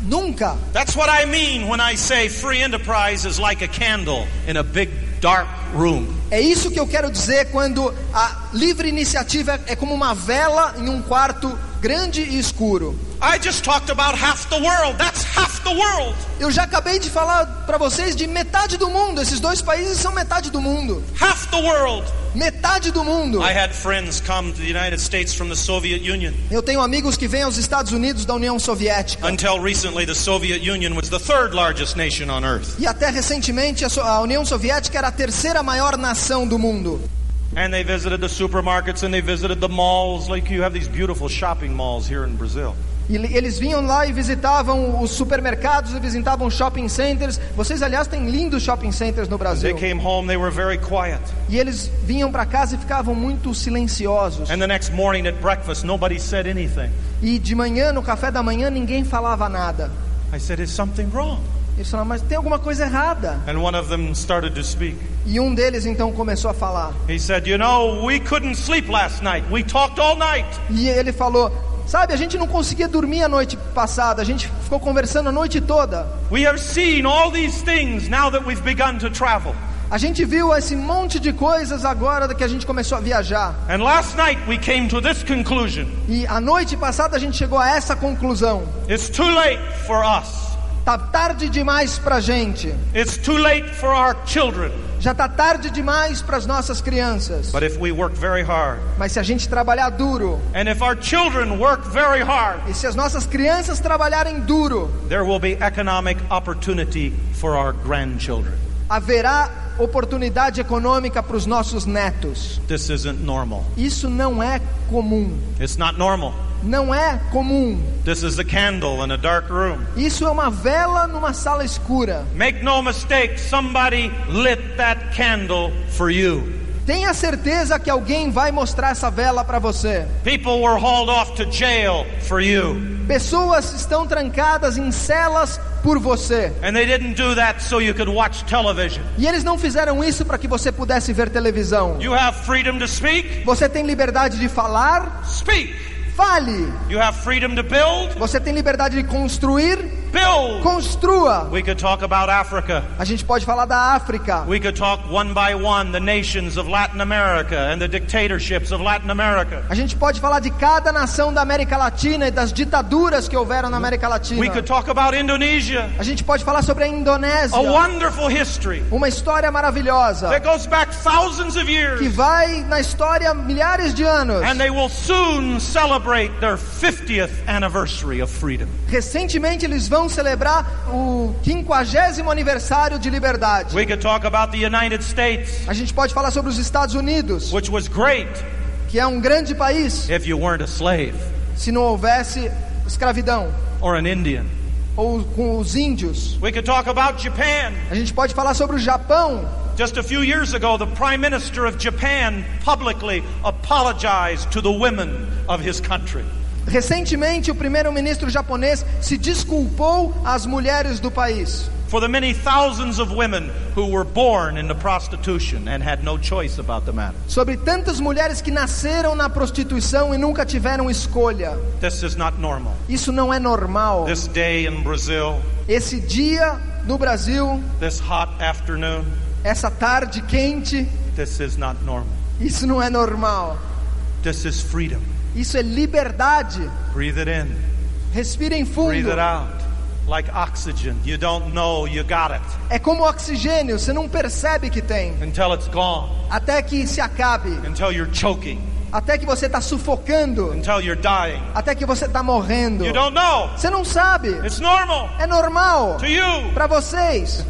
[SPEAKER 3] Nunca.
[SPEAKER 2] That's what I mean when I say free enterprise is like a candle in a big dark room.
[SPEAKER 3] É isso que eu quero dizer quando a livre iniciativa é como uma vela em um quarto grande e escuro.
[SPEAKER 2] I just talked about half the world. That's half the world.
[SPEAKER 3] Eu já acabei de falar para vocês de metade do mundo. Esses dois países são metade do mundo.
[SPEAKER 2] Half the world.
[SPEAKER 3] Metade do mundo.
[SPEAKER 2] I had friends come to the United States from the Soviet Union.
[SPEAKER 3] Eu tenho amigos que vêm aos Estados Unidos da União Soviética.
[SPEAKER 2] Until recently, the Soviet Union was the third largest nation on earth.
[SPEAKER 3] E até recentemente a União Soviética era a terceira maior nação do mundo.
[SPEAKER 2] And they visited the supermarkets and they visited the malls, like you have these beautiful shopping malls here in Brazil.
[SPEAKER 3] E eles vinham lá e visitavam os supermercados e visitavam shopping centers. Vocês, aliás, têm lindos shopping centers no Brasil.
[SPEAKER 2] They came home, they were very quiet.
[SPEAKER 3] E eles vinham para casa e ficavam muito silenciosos.
[SPEAKER 2] And the next morning at breakfast, nobody said anything.
[SPEAKER 3] E de manhã, no café da manhã, ninguém falava nada.
[SPEAKER 2] I said, is something wrong?
[SPEAKER 3] Eles falaram, mas tem alguma coisa errada.
[SPEAKER 2] And one of them started to speak.
[SPEAKER 3] E um deles então começou a falar.
[SPEAKER 2] He said, you know, we couldn't sleep last night. We talked all night.
[SPEAKER 3] E ele falou, sabe, a gente não conseguia dormir a noite passada. A gente ficou conversando a noite toda.
[SPEAKER 2] We have seen all these things now that we've begun to travel.
[SPEAKER 3] A gente viu esse monte de coisas agora que a gente começou a viajar.
[SPEAKER 2] And last night we came to this conclusion.
[SPEAKER 3] E a noite passada a gente chegou a essa conclusão.
[SPEAKER 2] It's too late for us
[SPEAKER 3] Tá tarde demais pra gente.
[SPEAKER 2] It's too late for our children.
[SPEAKER 3] Já tá tarde demais para as nossas crianças.
[SPEAKER 2] But if we work very hard,
[SPEAKER 3] Mas se a gente trabalhar duro,
[SPEAKER 2] and if our children work very hard,
[SPEAKER 3] e se as nossas crianças trabalharem duro,
[SPEAKER 2] there will be economic opportunity for our grandchildren.
[SPEAKER 3] haverá oportunidade econômica para os nossos netos.
[SPEAKER 2] This isn't normal.
[SPEAKER 3] Isso não é comum.
[SPEAKER 2] It's not normal.
[SPEAKER 3] Não é comum.
[SPEAKER 2] This is a candle in a dark room.
[SPEAKER 3] Isso é uma vela numa sala escura.
[SPEAKER 2] Make no mistake, somebody lit that candle for you.
[SPEAKER 3] Tenha certeza que alguém vai mostrar essa vela para você.
[SPEAKER 2] People were hauled off to jail for you.
[SPEAKER 3] Pessoas estão trancadas em celas por você.
[SPEAKER 2] And they didn't do that so you could watch television.
[SPEAKER 3] E eles não fizeram isso para que você pudesse ver televisão.
[SPEAKER 2] You have freedom to speak?
[SPEAKER 3] Você tem liberdade de falar?
[SPEAKER 2] Speak.
[SPEAKER 3] Fale.
[SPEAKER 2] You have freedom to build?
[SPEAKER 3] Você tem liberdade de construir?
[SPEAKER 2] Build.
[SPEAKER 3] Construa.
[SPEAKER 2] We could talk about Africa.
[SPEAKER 3] A gente pode falar da África.
[SPEAKER 2] We could talk one by one the nations of Latin America and the dictatorships of Latin America.
[SPEAKER 3] A gente pode falar de cada nação da América Latina e das ditaduras que houveram na América Latina.
[SPEAKER 2] We could talk about Indonesia.
[SPEAKER 3] A gente pode falar sobre a Indonésia.
[SPEAKER 2] A wonderful history
[SPEAKER 3] Uma história maravilhosa
[SPEAKER 2] that goes back thousands of
[SPEAKER 3] que
[SPEAKER 2] years.
[SPEAKER 3] vai na história milhares de anos.
[SPEAKER 2] And they will soon celebrate their 50th anniversary of freedom.
[SPEAKER 3] Recentemente eles vão celebrar o 50º aniversário de liberdade.
[SPEAKER 2] We could talk about the United States,
[SPEAKER 3] A gente pode falar sobre os Estados Unidos,
[SPEAKER 2] which was great
[SPEAKER 3] que é um grande país,
[SPEAKER 2] if you weren't a slave
[SPEAKER 3] se não houvesse escravidão,
[SPEAKER 2] or an Indian.
[SPEAKER 3] ou com os índios.
[SPEAKER 2] We could talk about Japan.
[SPEAKER 3] A gente pode falar sobre o Japão.
[SPEAKER 2] Just a few years ago, the Prime Minister of Japan publicly apologized to the women of his country.
[SPEAKER 3] Recentemente, o primeiro-ministro japonês se desculpou às mulheres do país
[SPEAKER 2] For the many thousands of women who were born into prostitution and had no choice about the matter.
[SPEAKER 3] sobre tantas mulheres que nasceram na prostituição e nunca tiveram escolha.
[SPEAKER 2] This is not normal.
[SPEAKER 3] Isso não é normal.
[SPEAKER 2] This day in Brazil,
[SPEAKER 3] Esse dia no Brasil,
[SPEAKER 2] this hot afternoon,
[SPEAKER 3] essa tarde quente,
[SPEAKER 2] this is not normal.
[SPEAKER 3] isso não é normal.
[SPEAKER 2] This is freedom.
[SPEAKER 3] Isso é liberdade.
[SPEAKER 2] Breathe it in.
[SPEAKER 3] Respirem
[SPEAKER 2] Breathe
[SPEAKER 3] fundo.
[SPEAKER 2] it out. Like oxygen. You don't know you got it
[SPEAKER 3] É como oxigênio, você não percebe que tem,
[SPEAKER 2] until it's gone.
[SPEAKER 3] até que se acabe,
[SPEAKER 2] Until you're choking.
[SPEAKER 3] até que você está sufocando,
[SPEAKER 2] Until you're dying.
[SPEAKER 3] até que você está morrendo.
[SPEAKER 2] You don't know.
[SPEAKER 3] Você não sabe.
[SPEAKER 2] It's normal
[SPEAKER 3] É normal
[SPEAKER 2] to you.
[SPEAKER 3] para vocês,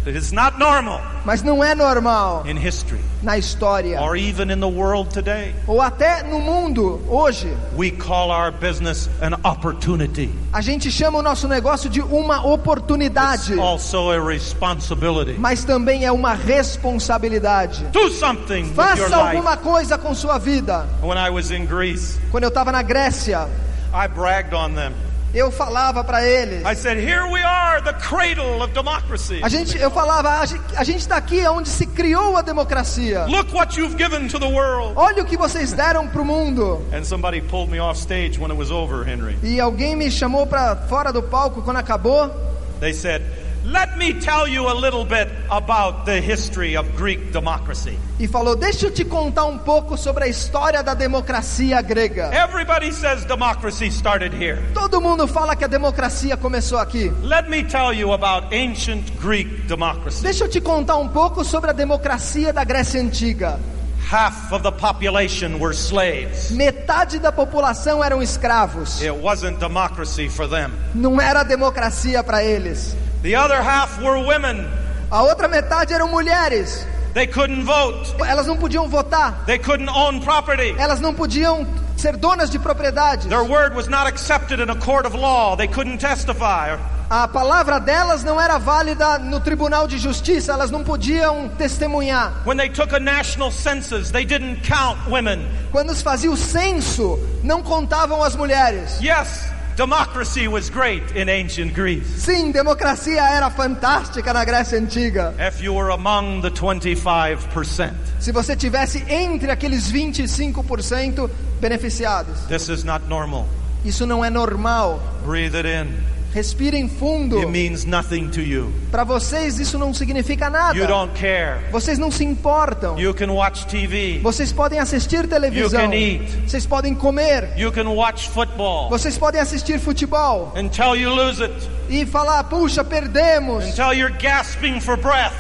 [SPEAKER 2] It is not normal
[SPEAKER 3] mas não é normal
[SPEAKER 2] in history
[SPEAKER 3] na história
[SPEAKER 2] or even in the world today.
[SPEAKER 3] ou até no mundo hoje.
[SPEAKER 2] We call our business an opportunity.
[SPEAKER 3] A gente chama o nosso negócio de uma oportunidade,
[SPEAKER 2] It's also a responsibility.
[SPEAKER 3] mas também é uma responsabilidade.
[SPEAKER 2] Do something with your
[SPEAKER 3] Faça
[SPEAKER 2] life.
[SPEAKER 3] alguma coisa com sua vida.
[SPEAKER 2] When I was in Greece,
[SPEAKER 3] Quando eu estava na Grécia,
[SPEAKER 2] I bragged on them.
[SPEAKER 3] eu falava para eles.
[SPEAKER 2] I said, "Here we are, the cradle of democracy.
[SPEAKER 3] Eu falava, a gente está aqui onde se criou a democracia.
[SPEAKER 2] Look what you've given to the world."
[SPEAKER 3] Olha o que vocês deram para o mundo.
[SPEAKER 2] And somebody pulled me off stage when it was over, Henry.
[SPEAKER 3] E alguém me chamou para fora do palco quando acabou.
[SPEAKER 2] They said, "Let me tell you a little bit about the history of Greek democracy."
[SPEAKER 3] E falou, deixa eu te contar um pouco sobre a história da democracia grega.
[SPEAKER 2] Everybody says democracy started here.
[SPEAKER 3] Todo mundo fala que a democracia começou aqui.
[SPEAKER 2] Let me tell you about ancient Greek democracy.
[SPEAKER 3] Deixa eu te contar um pouco sobre a democracia da Grécia Antiga.
[SPEAKER 2] Half of the population were slaves.
[SPEAKER 3] Metade da população eram escravos.
[SPEAKER 2] It wasn't democracy for them.
[SPEAKER 3] Não era democracia para eles.
[SPEAKER 2] The other half were women.
[SPEAKER 3] A outra metade eram mulheres.
[SPEAKER 2] They couldn't vote.
[SPEAKER 3] Elas não podiam votar.
[SPEAKER 2] They couldn't own property.
[SPEAKER 3] Elas não podiam ser donas de propriedades.
[SPEAKER 2] Their word was not accepted in a court of law. They couldn't testify.
[SPEAKER 3] A palavra delas não era válida no tribunal de justiça. Elas não podiam testemunhar.
[SPEAKER 2] When they took a national census, they didn't count women.
[SPEAKER 3] Quando se fazia o censo, não contavam as mulheres.
[SPEAKER 2] Yes, democracy was great in ancient Greece.
[SPEAKER 3] Sim, democracia era fantástica na Grécia Antiga.
[SPEAKER 2] If you were among the 25%.
[SPEAKER 3] Se você tivesse entre aqueles 25% beneficiados.
[SPEAKER 2] This is not normal.
[SPEAKER 3] Isso não é normal.
[SPEAKER 2] Breathe it in.
[SPEAKER 3] Respirem fundo.
[SPEAKER 2] It means nothing to you.
[SPEAKER 3] Para vocês isso não significa nada.
[SPEAKER 2] You don't care.
[SPEAKER 3] Vocês não se importam.
[SPEAKER 2] You can watch TV.
[SPEAKER 3] Vocês podem assistir televisão.
[SPEAKER 2] You can eat.
[SPEAKER 3] Vocês podem comer.
[SPEAKER 2] You can watch football.
[SPEAKER 3] Vocês podem assistir futebol.
[SPEAKER 2] Until you lose it.
[SPEAKER 3] E falar, puxa, perdemos.
[SPEAKER 2] Until you're gasping for breath.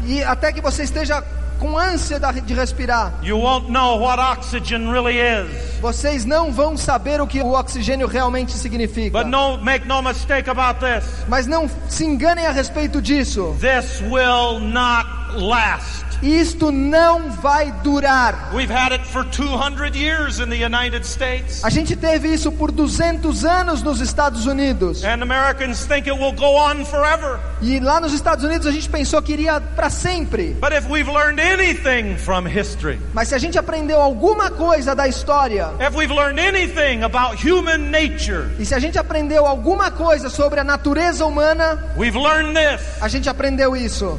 [SPEAKER 3] E até que você esteja com ânsia de respirar.
[SPEAKER 2] You won't know what oxygen really is.
[SPEAKER 3] Vocês não vão saber o que o oxigênio realmente significa.
[SPEAKER 2] But make no mistake about this.
[SPEAKER 3] Mas não se enganem a respeito disso.
[SPEAKER 2] This will not last.
[SPEAKER 3] Isto não vai durar.
[SPEAKER 2] We've had it for 200 years in the United States.
[SPEAKER 3] A gente teve isso por 200 anos nos Estados Unidos.
[SPEAKER 2] And Americans think it will go on forever.
[SPEAKER 3] E lá nos Estados Unidos a gente pensou que iria para sempre.
[SPEAKER 2] But if we've learned anything from history,
[SPEAKER 3] mas se a gente aprendeu alguma coisa da história,
[SPEAKER 2] if we've learned anything about human nature,
[SPEAKER 3] e se a gente aprendeu alguma coisa sobre a natureza humana,
[SPEAKER 2] we've learned this.
[SPEAKER 3] A gente aprendeu isso.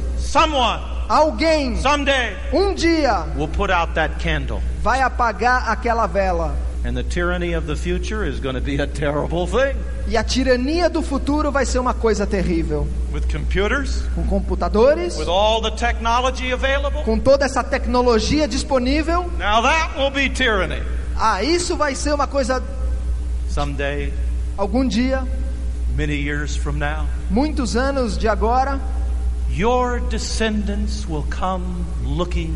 [SPEAKER 3] Alguém,
[SPEAKER 2] someday,
[SPEAKER 3] dia,
[SPEAKER 2] will put out that candle.
[SPEAKER 3] Vai apagar aquela vela.
[SPEAKER 2] And the tyranny of the future is going to be a terrible thing.
[SPEAKER 3] E a tirania do futuro vai ser uma coisa terrível.
[SPEAKER 2] With computers,
[SPEAKER 3] com computadores,
[SPEAKER 2] with all the technology available,
[SPEAKER 3] com toda essa tecnologia disponível.
[SPEAKER 2] Now that will be tyranny.
[SPEAKER 3] Isso vai ser uma coisa.
[SPEAKER 2] Someday,
[SPEAKER 3] algum dia,
[SPEAKER 2] many years from now,
[SPEAKER 3] muitos anos de agora,
[SPEAKER 2] your descendants will come looking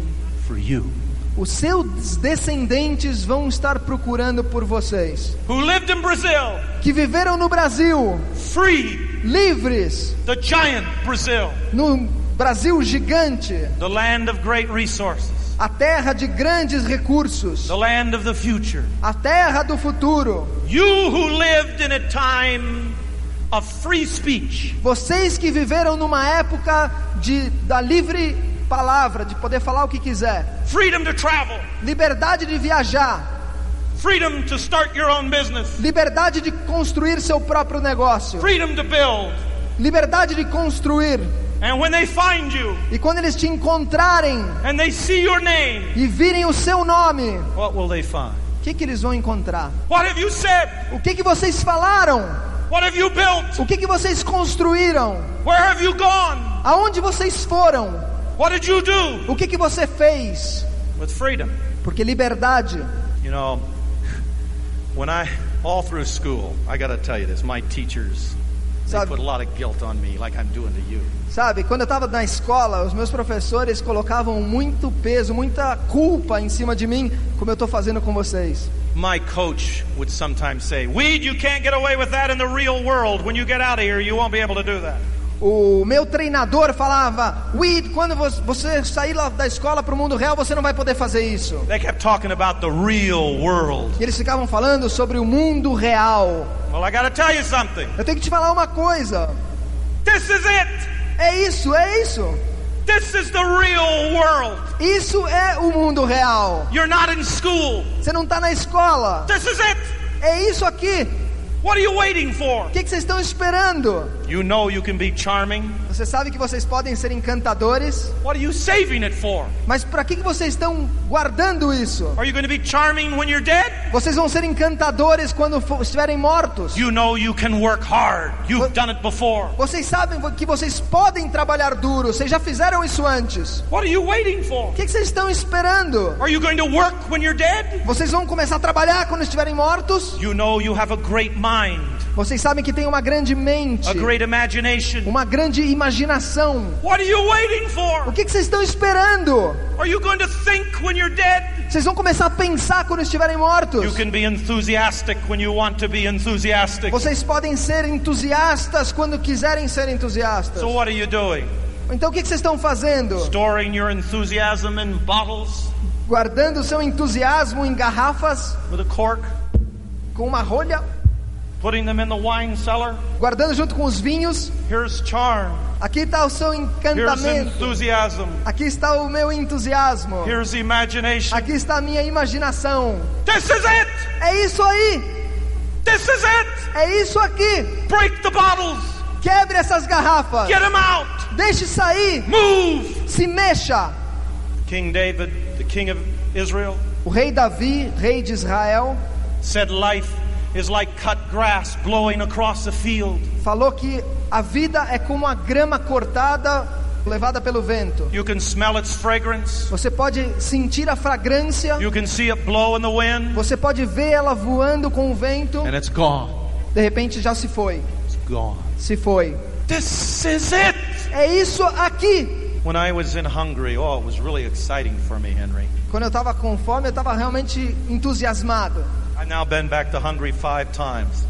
[SPEAKER 2] for you.
[SPEAKER 3] Os seus descendentes vão estar procurando por vocês.
[SPEAKER 2] Who lived in Brazil,
[SPEAKER 3] que viveram no Brasil,
[SPEAKER 2] free,
[SPEAKER 3] livres,
[SPEAKER 2] the giant Brazil,
[SPEAKER 3] no Brasil gigante,
[SPEAKER 2] the land of great resources,
[SPEAKER 3] a terra de grandes recursos,
[SPEAKER 2] the land of the future,
[SPEAKER 3] a terra do futuro.
[SPEAKER 2] You who lived in a time of free speech,
[SPEAKER 3] vocês que viveram numa época da livre palavra, de poder falar o que quiser,
[SPEAKER 2] freedom to travel,
[SPEAKER 3] liberdade de viajar,
[SPEAKER 2] freedom to start your own business,
[SPEAKER 3] liberdade de construir seu próprio negócio,
[SPEAKER 2] freedom to build,
[SPEAKER 3] liberdade de construir.
[SPEAKER 2] And when they find you,
[SPEAKER 3] e quando eles te encontrarem,
[SPEAKER 2] and they see your name,
[SPEAKER 3] e virem o seu nome,
[SPEAKER 2] what will they find?
[SPEAKER 3] O que eles vão encontrar?
[SPEAKER 2] What have you said?
[SPEAKER 3] O que vocês falaram?
[SPEAKER 2] What have you built?
[SPEAKER 3] O que vocês construíram?
[SPEAKER 2] Where have you gone?
[SPEAKER 3] Aonde vocês foram?
[SPEAKER 2] What did you do?
[SPEAKER 3] O que você fez?
[SPEAKER 2] With freedom.
[SPEAKER 3] Porque liberdade.
[SPEAKER 2] You know, when all through school, I got to tell you this, my teachers, they put a lot of guilt on me, like I'm doing to you.
[SPEAKER 3] Sabe, quando eu estava na escola, os meus professores colocavam muito peso, muita culpa em cima de mim, como eu estou fazendo com vocês.
[SPEAKER 2] My coach would sometimes say, Wead, you can't get away with that in the real world. When you get out of here, you won't be able to do that.
[SPEAKER 3] O meu treinador falava, Wead, quando você sair lá da escola para o mundo real, você não vai poder fazer isso.
[SPEAKER 2] They kept talking about the real world.
[SPEAKER 3] E eles ficavam falando sobre o mundo real.
[SPEAKER 2] Well, I gotta tell you something.
[SPEAKER 3] Eu tenho que te falar uma coisa.
[SPEAKER 2] This is it.
[SPEAKER 3] É isso, é isso.
[SPEAKER 2] This is the real world.
[SPEAKER 3] Isso é o mundo real.
[SPEAKER 2] You're not in school.
[SPEAKER 3] Você não está na escola.
[SPEAKER 2] This is it.
[SPEAKER 3] É isso aqui.
[SPEAKER 2] What are you waiting for?
[SPEAKER 3] O que vocês estão esperando?
[SPEAKER 2] You know you can be charming.
[SPEAKER 3] Você sabe que vocês podem ser encantadores.
[SPEAKER 2] What are you saving it for?
[SPEAKER 3] Mas para que vocês estão guardando isso?
[SPEAKER 2] Are you going to be charming when you're dead?
[SPEAKER 3] Vocês vão ser encantadores quando estiverem mortos.
[SPEAKER 2] You know you can work hard. You've done it before.
[SPEAKER 3] Vocês sabem que vocês podem trabalhar duro. Vocês já fizeram isso antes.
[SPEAKER 2] What are you waiting for?
[SPEAKER 3] O que vocês estão esperando?
[SPEAKER 2] Are you going to work when you're dead?
[SPEAKER 3] Vocês vão começar a trabalhar quando estiverem mortos?
[SPEAKER 2] You know you have a great mind.
[SPEAKER 3] Vocês sabem que tem uma grande mente,
[SPEAKER 2] a great imagination.
[SPEAKER 3] Uma grande imaginação.
[SPEAKER 2] What are you waiting for?
[SPEAKER 3] O que vocês estão esperando?
[SPEAKER 2] Are you going to think when you're dead?
[SPEAKER 3] Vocês vão começar a pensar quando estiverem mortos.
[SPEAKER 2] You can be enthusiastic when you want to be enthusiastic.
[SPEAKER 3] Vocês podem ser entusiastas quando quiserem ser entusiastas.
[SPEAKER 2] So what are you doing?
[SPEAKER 3] Então o que vocês estão fazendo?
[SPEAKER 2] Storing your enthusiasm in bottles?
[SPEAKER 3] Guardando o seu entusiasmo em garrafas?
[SPEAKER 2] With a cork?
[SPEAKER 3] Com uma rolha?
[SPEAKER 2] Putting them in the wine cellar?
[SPEAKER 3] Guardando junto com os vinhos?
[SPEAKER 2] Here's charm.
[SPEAKER 3] Aqui está o seu encantamento.
[SPEAKER 2] Here's enthusiasm.
[SPEAKER 3] Aqui está o meu entusiasmo.
[SPEAKER 2] Here's imagination.
[SPEAKER 3] Aqui está a minha imaginação.
[SPEAKER 2] This is it.
[SPEAKER 3] É isso aí.
[SPEAKER 2] This is it.
[SPEAKER 3] É isso aqui.
[SPEAKER 2] Break the bottles.
[SPEAKER 3] Quebre essas garrafas.
[SPEAKER 2] Get them out.
[SPEAKER 3] Deixe sair.
[SPEAKER 2] Move.
[SPEAKER 3] Se mexa.
[SPEAKER 2] King David, the king of Israel,
[SPEAKER 3] o rei Davi, rei de Israel,
[SPEAKER 2] said life is like cut grass blowing across the field.
[SPEAKER 3] Falou que a vida é como a grama cortada, levada pelo vento.
[SPEAKER 2] You can smell its fragrance.
[SPEAKER 3] Você pode sentir a fragrância.
[SPEAKER 2] You can see it blow in the wind.
[SPEAKER 3] Você pode ver ela voando com o vento.
[SPEAKER 2] And it's gone.
[SPEAKER 3] De repente já se foi.
[SPEAKER 2] It's gone.
[SPEAKER 3] Se foi.
[SPEAKER 2] This is it.
[SPEAKER 3] É isso aqui.
[SPEAKER 2] When I was in Hungary, it was really exciting for me, Henry.
[SPEAKER 3] Quando eu estava com fome, eu estava realmente entusiasmado.
[SPEAKER 2] I've now been back to Hungary 5 times.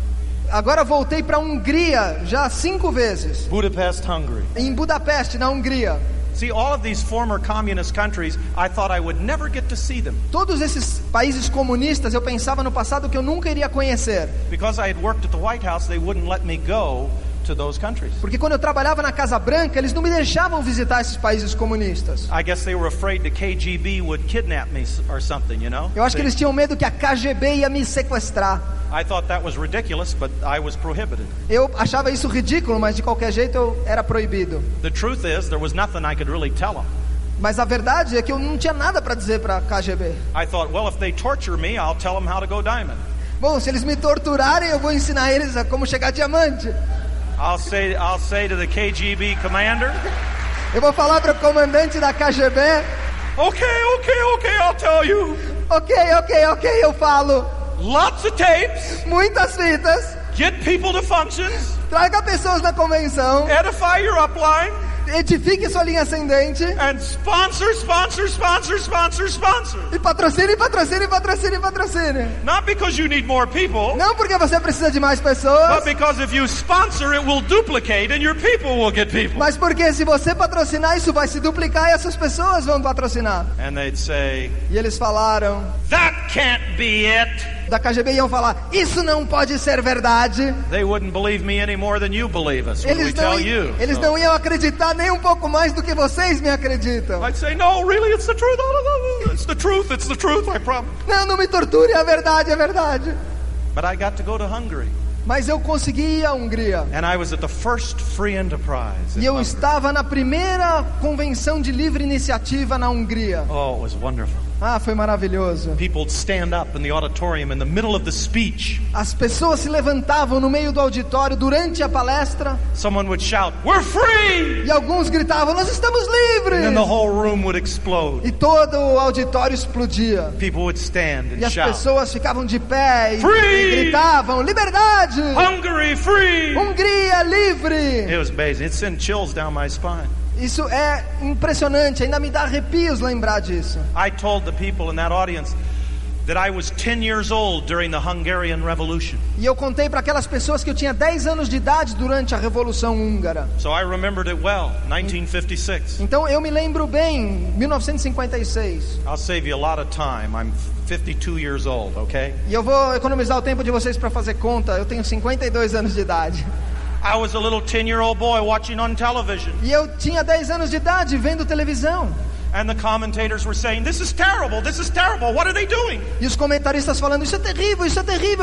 [SPEAKER 3] Agora voltei para a Hungria já 5 vezes.
[SPEAKER 2] Budapest, Hungary.
[SPEAKER 3] Em Budapeste, na Hungria.
[SPEAKER 2] See, all of these former communist countries, I thought I would never get to see them.
[SPEAKER 3] Todos esses países comunistas, eu pensava no passado que eu nunca iria conhecer.
[SPEAKER 2] Because I had worked at the White House, they wouldn't let me go to those countries.
[SPEAKER 3] Porque quando eu trabalhava na Casa Branca, eles não me deixavam visitar esses países comunistas.
[SPEAKER 2] I guess they were afraid the KGB would kidnap me or something, you know?
[SPEAKER 3] Eu acho que eles tinham medo que a KGB ia me sequestrar.
[SPEAKER 2] I thought that was ridiculous, but I was prohibited.
[SPEAKER 3] Eu achava isso ridículo, mas de qualquer jeito eu era proibido.
[SPEAKER 2] The truth is, there was nothing I could really tell them.
[SPEAKER 3] Mas a verdade é que eu não tinha nada para dizer para a KGB.
[SPEAKER 2] I thought, well, if they torture me, I'll tell them how to go diamond.
[SPEAKER 3] Bom, se eles me torturarem, eu vou ensinar eles a como chegar diamante.
[SPEAKER 2] I'll say to the KGB commander.
[SPEAKER 3] Eu vou falar para o comandante da KGB.
[SPEAKER 2] Okay, I'll tell you.
[SPEAKER 3] Ok, eu falo.
[SPEAKER 2] Lots of tapes.
[SPEAKER 3] Muitas fitas.
[SPEAKER 2] Get people to functions.
[SPEAKER 3] Traga pessoas na convenção.
[SPEAKER 2] Edify your upline.
[SPEAKER 3] Edifique sua linha ascendente.
[SPEAKER 2] And sponsor.
[SPEAKER 3] E patrocine.
[SPEAKER 2] Not because you need more people.
[SPEAKER 3] Não porque você precisa de mais pessoas.
[SPEAKER 2] But because if you sponsor, it will duplicate and your people will get people.
[SPEAKER 3] Mas porque se você patrocinar, isso vai se duplicar e essas pessoas vão patrocinar.
[SPEAKER 2] And they'd say,
[SPEAKER 3] e eles falaram,
[SPEAKER 2] that can't be it.
[SPEAKER 3] Da KGB iam falar, isso não pode ser verdade.
[SPEAKER 2] They wouldn't believe me any more than you believe us when we tell you.
[SPEAKER 3] Eles não iam acreditar nem um pouco mais do que vocês me acreditam.
[SPEAKER 2] I'd say, no, really, it's the truth. It's the truth, I promise.
[SPEAKER 3] Não me torture, é verdade.
[SPEAKER 2] But I got to go to Hungary.
[SPEAKER 3] Mas eu consegui ir à Hungria.
[SPEAKER 2] And I was at the first free enterprise.
[SPEAKER 3] E eu estava na primeira convenção de livre iniciativa na Hungria.
[SPEAKER 2] Oh, it was wonderful.
[SPEAKER 3] Foi maravilhoso.
[SPEAKER 2] People would stand up in the auditorium in the middle of the speech.
[SPEAKER 3] As pessoas se levantavam no meio do auditório durante a palestra.
[SPEAKER 2] Someone would shout, "We're free!"
[SPEAKER 3] E alguns gritavam, nós estamos livres!
[SPEAKER 2] And then the whole room would explode.
[SPEAKER 3] E todo o auditório explodia.
[SPEAKER 2] People would stand and
[SPEAKER 3] e as
[SPEAKER 2] shout.
[SPEAKER 3] Pessoas ficavam de pé
[SPEAKER 2] Free!
[SPEAKER 3] E gritavam, liberdade!
[SPEAKER 2] Hungary free!
[SPEAKER 3] Hungria livre!
[SPEAKER 2] It was amazing. It sent chills down my spine.
[SPEAKER 3] Isso é impressionante, ainda me dá arrepios lembrar disso.
[SPEAKER 2] I told the people in that audience that I was 10 years old during the Hungarian Revolution.
[SPEAKER 3] E eu contei para aquelas pessoas que eu tinha 10 anos de idade durante a Revolução Húngara.
[SPEAKER 2] So I remembered it well, 1956.
[SPEAKER 3] Então eu me lembro bem, 1956.
[SPEAKER 2] I'll save you a lot of time. I'm 52 years old, okay?
[SPEAKER 3] E eu vou economizar o tempo de vocês para fazer conta. Eu tenho 52 anos de idade.
[SPEAKER 2] I was a little 10-year-old boy watching on television.
[SPEAKER 3] E eu tinha 10 anos de idade vendo televisão.
[SPEAKER 2] And the commentators were saying, this is terrible, what are they doing?
[SPEAKER 3] E os comentaristas falando, isso é terrível,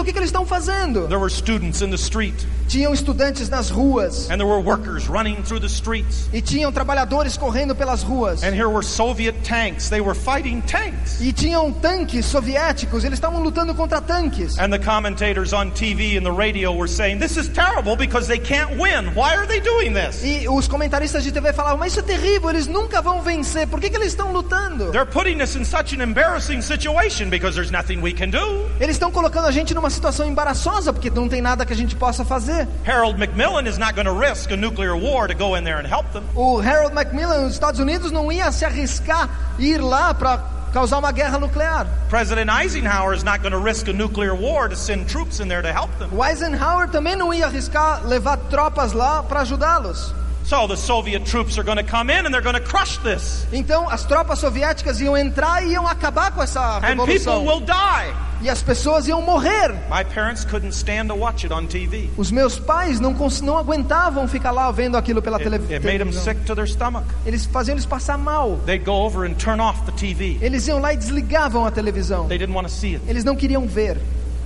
[SPEAKER 3] o que eles estão fazendo?
[SPEAKER 2] There were students in the street.
[SPEAKER 3] Tinham estudantes nas ruas.
[SPEAKER 2] And there were workers running through the streets.
[SPEAKER 3] E tinham trabalhadores correndo pelas ruas.
[SPEAKER 2] And here were Soviet tanks, they were fighting tanks.
[SPEAKER 3] E tinham tanques soviéticos, eles estavam lutando contra tanques.
[SPEAKER 2] And the commentators on TV and the radio were saying, this is terrible because they can't win. Why are they doing this?
[SPEAKER 3] E os comentaristas de TV falavam, mas isso é terrível, eles nunca vão vencer. Por que eles estão lutando?
[SPEAKER 2] They're putting us in such an embarrassing situation because there's nothing we can do.
[SPEAKER 3] Eles estão colocando a gente numa situação embaraçosa porque não tem nada que a gente possa fazer.
[SPEAKER 2] Harold Macmillan is not going to risk a nuclear war to go in there and help them.
[SPEAKER 3] O Harold Macmillan nos Estados Unidos não ia se arriscar ir lá para causar uma guerra nuclear.
[SPEAKER 2] President Eisenhower is not going to risk a nuclear war to send troops in there to help them.
[SPEAKER 3] O Eisenhower também não ia arriscar levar tropas lá para ajudá-los.
[SPEAKER 2] So the Soviet troops are going to come in and they're going to crush this.
[SPEAKER 3] Então as tropas soviéticas iam entrar e iam acabar com essa revolução.
[SPEAKER 2] And people will die.
[SPEAKER 3] E as pessoas iam morrer.
[SPEAKER 2] My parents couldn't stand to watch it on TV.
[SPEAKER 3] Os meus pais não aguentavam ficar lá vendo aquilo pela televisão.
[SPEAKER 2] It made them sick to their stomach.
[SPEAKER 3] Eles faziam eles passar mal.
[SPEAKER 2] They'd go over and turn off the TV.
[SPEAKER 3] Eles iam lá e desligavam a televisão.
[SPEAKER 2] They didn't want to see it.
[SPEAKER 3] Eles não queriam ver.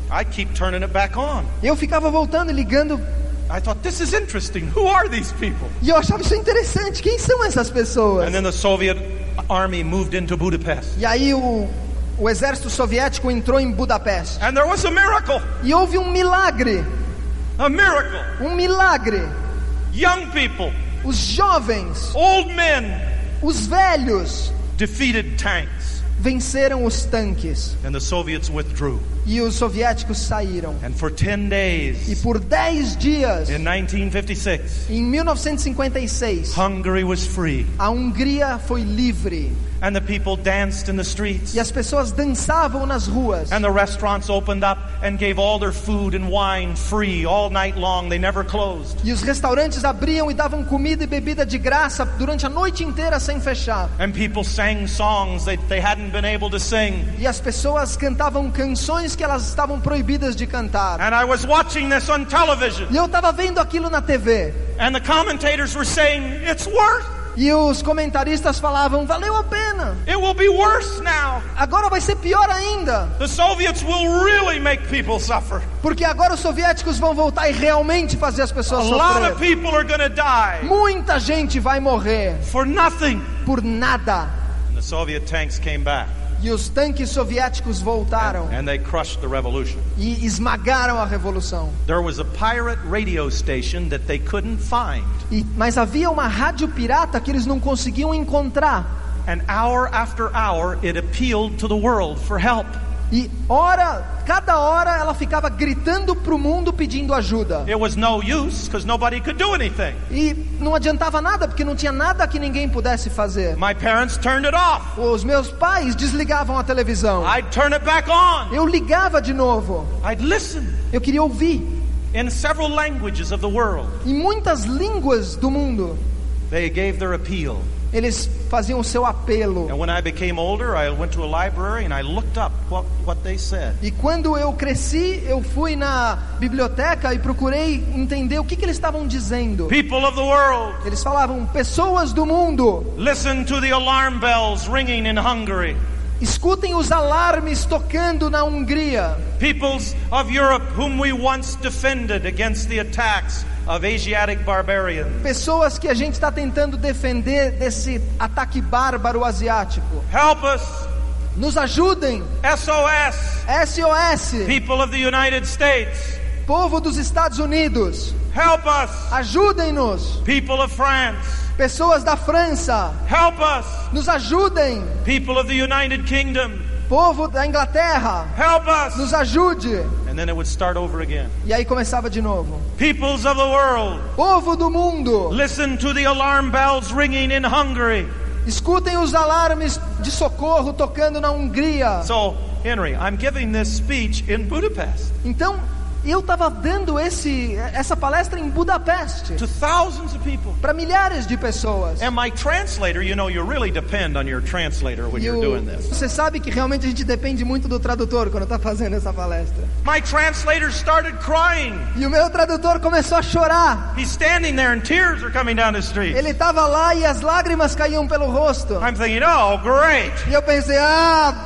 [SPEAKER 2] I'd keep turning it back on.
[SPEAKER 3] Eu ficava voltando e ligando.
[SPEAKER 2] I thought, this is interesting. Who are these people?
[SPEAKER 3] E eu achava isso interessante. Quem são essas pessoas?
[SPEAKER 2] And then the Soviet army moved into Budapest.
[SPEAKER 3] E aí o o exército soviético entrou em Budapeste.
[SPEAKER 2] And there was a miracle.
[SPEAKER 3] E houve um milagre.
[SPEAKER 2] A miracle.
[SPEAKER 3] Um milagre.
[SPEAKER 2] Young people,
[SPEAKER 3] Os jovens,
[SPEAKER 2] old men,
[SPEAKER 3] os velhos,
[SPEAKER 2] defeated tanks.
[SPEAKER 3] venceram os tanques.
[SPEAKER 2] And the Soviets withdrew.
[SPEAKER 3] E os soviéticos saíram.
[SPEAKER 2] And for 10 days,
[SPEAKER 3] E por 10 dias,
[SPEAKER 2] in 1956,
[SPEAKER 3] em 1956,
[SPEAKER 2] Hungary was free.
[SPEAKER 3] a Hungria foi livre.
[SPEAKER 2] And the people danced in the streets.
[SPEAKER 3] E as pessoas dançavam nas ruas.
[SPEAKER 2] And the restaurants opened up and gave all their food and wine free all night long. They never closed.
[SPEAKER 3] E os restaurantes abriam e davam comida e bebida de graça durante a noite inteira sem fechar.
[SPEAKER 2] And people sang songs that they hadn't been able to sing.
[SPEAKER 3] E as pessoas cantavam canções que elas estavam proibidas de cantar.
[SPEAKER 2] And I was watching this on television.
[SPEAKER 3] E eu estava vendo aquilo na TV.
[SPEAKER 2] And the commentators were saying, it's worth.
[SPEAKER 3] E os comentaristas falavam, valeu a pena.
[SPEAKER 2] It will be worse now.
[SPEAKER 3] Agora vai ser pior ainda.
[SPEAKER 2] The Soviets will really make people suffer.
[SPEAKER 3] Porque agora os soviéticos vão voltar e realmente fazer as pessoas
[SPEAKER 2] A lot of
[SPEAKER 3] sofrer.
[SPEAKER 2] people are going to die
[SPEAKER 3] Muita gente vai morrer
[SPEAKER 2] for nothing.
[SPEAKER 3] por nada.
[SPEAKER 2] And the Soviet tanks came back.
[SPEAKER 3] E os tanques soviéticos voltaram
[SPEAKER 2] And they crushed the revolution.
[SPEAKER 3] e esmagaram a revolução.
[SPEAKER 2] There was a pirate radio station that they couldn't find.
[SPEAKER 3] Mas havia uma rádio pirata que eles não conseguiam encontrar.
[SPEAKER 2] And hour after hour it appealed to the world for help.
[SPEAKER 3] E cada hora ela ficava gritando para o mundo pedindo ajuda.
[SPEAKER 2] It was no use because nobody could do anything.
[SPEAKER 3] E não adiantava nada porque não tinha nada que ninguém pudesse fazer.
[SPEAKER 2] My parents turned it off.
[SPEAKER 3] Os meus pais desligavam a televisão.
[SPEAKER 2] I'd turn it back on.
[SPEAKER 3] Eu ligava de novo.
[SPEAKER 2] I'd listen.
[SPEAKER 3] Eu queria ouvir.
[SPEAKER 2] In several languages of the world,
[SPEAKER 3] Em muitas línguas do mundo,
[SPEAKER 2] they gave their appeal.
[SPEAKER 3] eles faziam o seu apelo.
[SPEAKER 2] And when I became older, I went to a library and I looked up what they said.
[SPEAKER 3] E quando eu cresci, eu fui na biblioteca e procurei entender o que eles estavam dizendo.
[SPEAKER 2] People of the world,
[SPEAKER 3] Eles falavam, pessoas do mundo,
[SPEAKER 2] listen to the alarm bells ringing in Hungary.
[SPEAKER 3] escutem os alarmes tocando na Hungria.
[SPEAKER 2] Peoples of Europe whom we once defended against the attacks of Asiatic barbarians.
[SPEAKER 3] Pessoas que a gente está tentando defender desse ataque bárbaro asiático.
[SPEAKER 2] Help us.
[SPEAKER 3] Nos ajudem.
[SPEAKER 2] SOS.
[SPEAKER 3] SOS.
[SPEAKER 2] People of the United States.
[SPEAKER 3] Povo dos Estados Unidos.
[SPEAKER 2] Help us.
[SPEAKER 3] Ajudem-nos.
[SPEAKER 2] People of France.
[SPEAKER 3] Pessoas da França.
[SPEAKER 2] Help us.
[SPEAKER 3] Nos ajudem.
[SPEAKER 2] People of the United Kingdom.
[SPEAKER 3] Povo da Inglaterra.
[SPEAKER 2] Help us.
[SPEAKER 3] Nos ajude.
[SPEAKER 2] And then it would start over again.
[SPEAKER 3] E aí começava de novo.
[SPEAKER 2] Peoples of the world,
[SPEAKER 3] Povo do mundo,
[SPEAKER 2] listen to the alarm bells ringing in Hungary.
[SPEAKER 3] escutem os alarmes de socorro tocando na Hungria.
[SPEAKER 2] So, Henry, I'm giving this speech in Budapest
[SPEAKER 3] Então, eu estava dando essa palestra em Budapeste
[SPEAKER 2] to thousands of people.
[SPEAKER 3] para milhares de pessoas.
[SPEAKER 2] And my translator, you really depend on your translator when you're doing this.
[SPEAKER 3] Você sabe que realmente a gente depende muito do tradutor quando está fazendo essa palestra.
[SPEAKER 2] My translator started crying.
[SPEAKER 3] E o meu tradutor começou a chorar.
[SPEAKER 2] He's standing there and tears are coming down the street.
[SPEAKER 3] Ele estava lá e as lágrimas caíam pelo rosto.
[SPEAKER 2] I'm thinking, oh, great.
[SPEAKER 3] E eu pensei,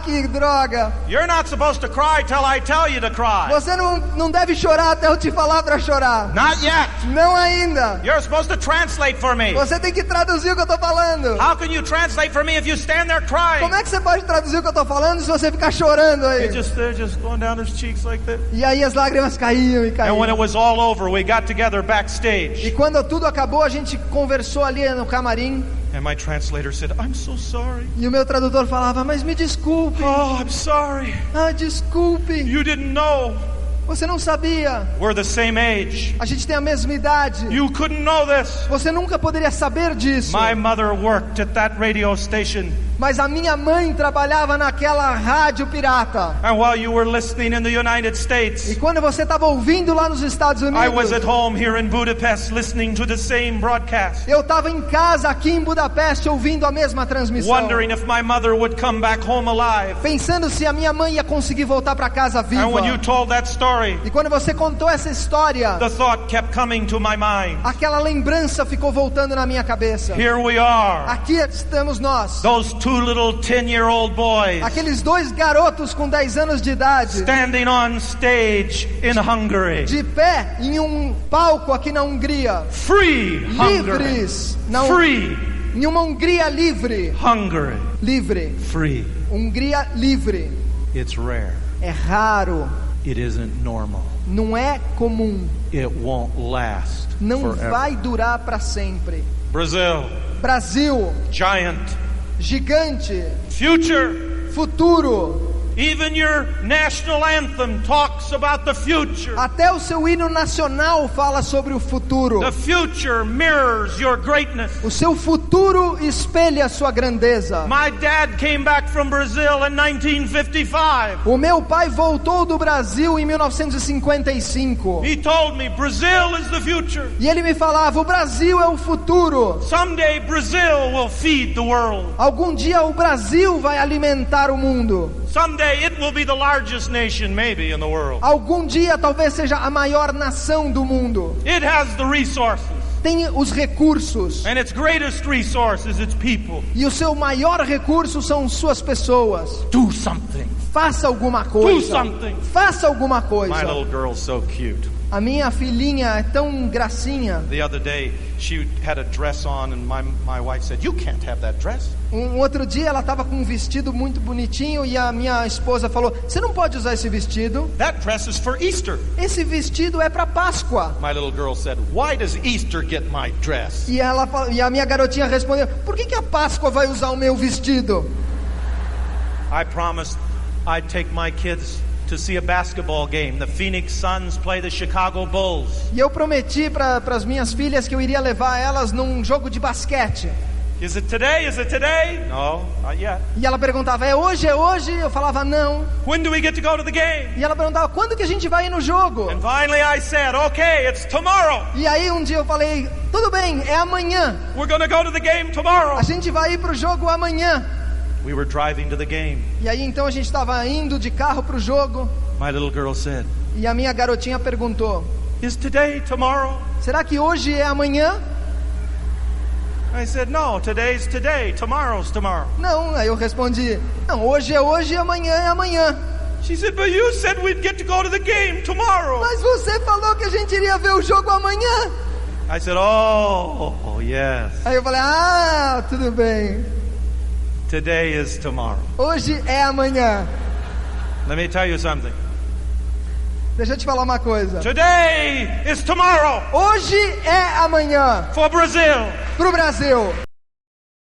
[SPEAKER 3] que droga.
[SPEAKER 2] You're not supposed to cry till I tell you to cry.
[SPEAKER 3] Você não deve chorar até eu te falar para chorar.
[SPEAKER 2] Not yet.
[SPEAKER 3] Não ainda.
[SPEAKER 2] You're supposed to translate for me.
[SPEAKER 3] Você tem que traduzir o que eu estou falando.
[SPEAKER 2] How can you translate for me if you stand there crying?
[SPEAKER 3] Como é que você pode traduzir o que eu estou falando se você ficar chorando aí?
[SPEAKER 2] They're just going down his cheeks like that.
[SPEAKER 3] E aí as lágrimas caíam e
[SPEAKER 2] And when
[SPEAKER 3] caíam.
[SPEAKER 2] it was all over, we got together backstage.
[SPEAKER 3] E quando tudo acabou, a gente conversou ali no camarim.
[SPEAKER 2] And my translator said, I'm so sorry.
[SPEAKER 3] E o meu tradutor falava, mas me desculpe.
[SPEAKER 2] Oh, I'm sorry.
[SPEAKER 3] Desculpe.
[SPEAKER 2] You didn't know.
[SPEAKER 3] Você não sabia.
[SPEAKER 2] We're the same age.
[SPEAKER 3] A gente tem a mesma idade.
[SPEAKER 2] You couldn't know this.
[SPEAKER 3] Você nunca poderia saber disso.
[SPEAKER 2] My mother worked at that radio station.
[SPEAKER 3] Mas a minha mãe trabalhava naquela rádio pirata.
[SPEAKER 2] And while you were listening in the United States,
[SPEAKER 3] E quando você estava ouvindo lá nos Estados
[SPEAKER 2] I was
[SPEAKER 3] Unidos,
[SPEAKER 2] at home here in Budapest listening to the same broadcast,
[SPEAKER 3] eu estava em casa aqui em Budapeste ouvindo a mesma transmissão.
[SPEAKER 2] wondering if my mother would come back home alive.
[SPEAKER 3] Pensando se a minha mãe ia conseguir voltar para casa viva.
[SPEAKER 2] And when you told that story,
[SPEAKER 3] E quando você contou essa história,
[SPEAKER 2] the thought kept coming to my mind.
[SPEAKER 3] aquela lembrança ficou voltando na minha cabeça.
[SPEAKER 2] Here we are,
[SPEAKER 3] Aqui estamos nós.
[SPEAKER 2] those two little 10-year-old boys,
[SPEAKER 3] Aqueles dois garotos com 10 anos de idade,
[SPEAKER 2] standing on stage in Hungary.
[SPEAKER 3] de pé em um palco aqui na Hungria.
[SPEAKER 2] Free Hungary.
[SPEAKER 3] Livres.
[SPEAKER 2] Free
[SPEAKER 3] Em uma Hungria livre.
[SPEAKER 2] Hungary.
[SPEAKER 3] Livre.
[SPEAKER 2] Free.
[SPEAKER 3] Hungria livre.
[SPEAKER 2] It's rare.
[SPEAKER 3] É raro.
[SPEAKER 2] It isn't normal.
[SPEAKER 3] Não é comum.
[SPEAKER 2] It won't last
[SPEAKER 3] Não
[SPEAKER 2] forever.
[SPEAKER 3] vai durar para sempre.
[SPEAKER 2] Brazil.
[SPEAKER 3] Brasil.
[SPEAKER 2] Giant.
[SPEAKER 3] Gigante.
[SPEAKER 2] Future.
[SPEAKER 3] Futuro.
[SPEAKER 2] Even your national anthem talks about the future.
[SPEAKER 3] Até o seu hino nacional fala sobre o futuro.
[SPEAKER 2] The future mirrors your greatness.
[SPEAKER 3] O seu futuro espelha a sua grandeza.
[SPEAKER 2] My dad came back from Brazil in 1955.
[SPEAKER 3] O meu pai voltou do Brasil em 1955.
[SPEAKER 2] He told me Brazil is the future.
[SPEAKER 3] E ele me falava, o Brasil é o futuro.
[SPEAKER 2] Someday Brazil will feed the world.
[SPEAKER 3] Algum dia o Brasil vai alimentar o mundo.
[SPEAKER 2] Someday it will be the largest nation maybe in the world.
[SPEAKER 3] Algum dia talvez seja a maior nação do mundo.
[SPEAKER 2] It has the resources.
[SPEAKER 3] Tem os recursos.
[SPEAKER 2] And its greatest resource is its people.
[SPEAKER 3] E o seu maior recurso são suas pessoas.
[SPEAKER 2] Do something.
[SPEAKER 3] Faça alguma coisa.
[SPEAKER 2] Do something.
[SPEAKER 3] Faça alguma coisa.
[SPEAKER 2] My little girl's so cute.
[SPEAKER 3] A minha filhinha é tão gracinha.
[SPEAKER 2] The other day she had a dress on and my wife said, "You can't have that dress."
[SPEAKER 3] Outro dia ela estava com um vestido muito bonitinho e a minha esposa falou, você não pode usar esse vestido.
[SPEAKER 2] That dress is for Easter.
[SPEAKER 3] Esse vestido é para Páscoa.
[SPEAKER 2] My little girl said, "Why does Easter get my dress?"
[SPEAKER 3] E a minha garotinha respondeu, por que a Páscoa vai usar o meu vestido?
[SPEAKER 2] I promised I'd take my kids to see a basketball game. The Phoenix Suns play the Chicago Bulls.
[SPEAKER 3] E eu prometi para as minhas filhas que eu iria levar elas num jogo de basquete.
[SPEAKER 2] Is it today? Is it today? No, not yet.
[SPEAKER 3] E ela perguntava, é hoje? É hoje? Eu falava, não.
[SPEAKER 2] When do we get to go to the game?
[SPEAKER 3] E ela perguntava, quando que a gente vai ir no jogo?
[SPEAKER 2] And finally I said, okay, it's tomorrow.
[SPEAKER 3] E aí um dia eu falei, tudo bem, é amanhã.
[SPEAKER 2] We're going to go to the game tomorrow.
[SPEAKER 3] A gente vai ir pro jogo amanhã.
[SPEAKER 2] We were driving to the game.
[SPEAKER 3] E aí então a gente estava indo de carro pro jogo.
[SPEAKER 2] My little girl said,
[SPEAKER 3] e a minha garotinha perguntou,
[SPEAKER 2] is today tomorrow?
[SPEAKER 3] Será que hoje é amanhã?
[SPEAKER 2] I said, no, today's today, tomorrow's tomorrow.
[SPEAKER 3] Não, aí eu respondi, não, hoje é hoje e amanhã é amanhã.
[SPEAKER 2] She said, but you said we'd get to go to the game tomorrow.
[SPEAKER 3] Mas você falou que a gente iria ver o jogo amanhã.
[SPEAKER 2] I said, oh, yes.
[SPEAKER 3] Aí eu falei, tudo bem.
[SPEAKER 2] Today is tomorrow.
[SPEAKER 3] Hoje é amanhã.
[SPEAKER 2] Let me tell you something.
[SPEAKER 3] Deixa eu te falar uma coisa.
[SPEAKER 2] Today is tomorrow.
[SPEAKER 3] Hoje é amanhã.
[SPEAKER 2] For Brazil.
[SPEAKER 3] Pro Brasil.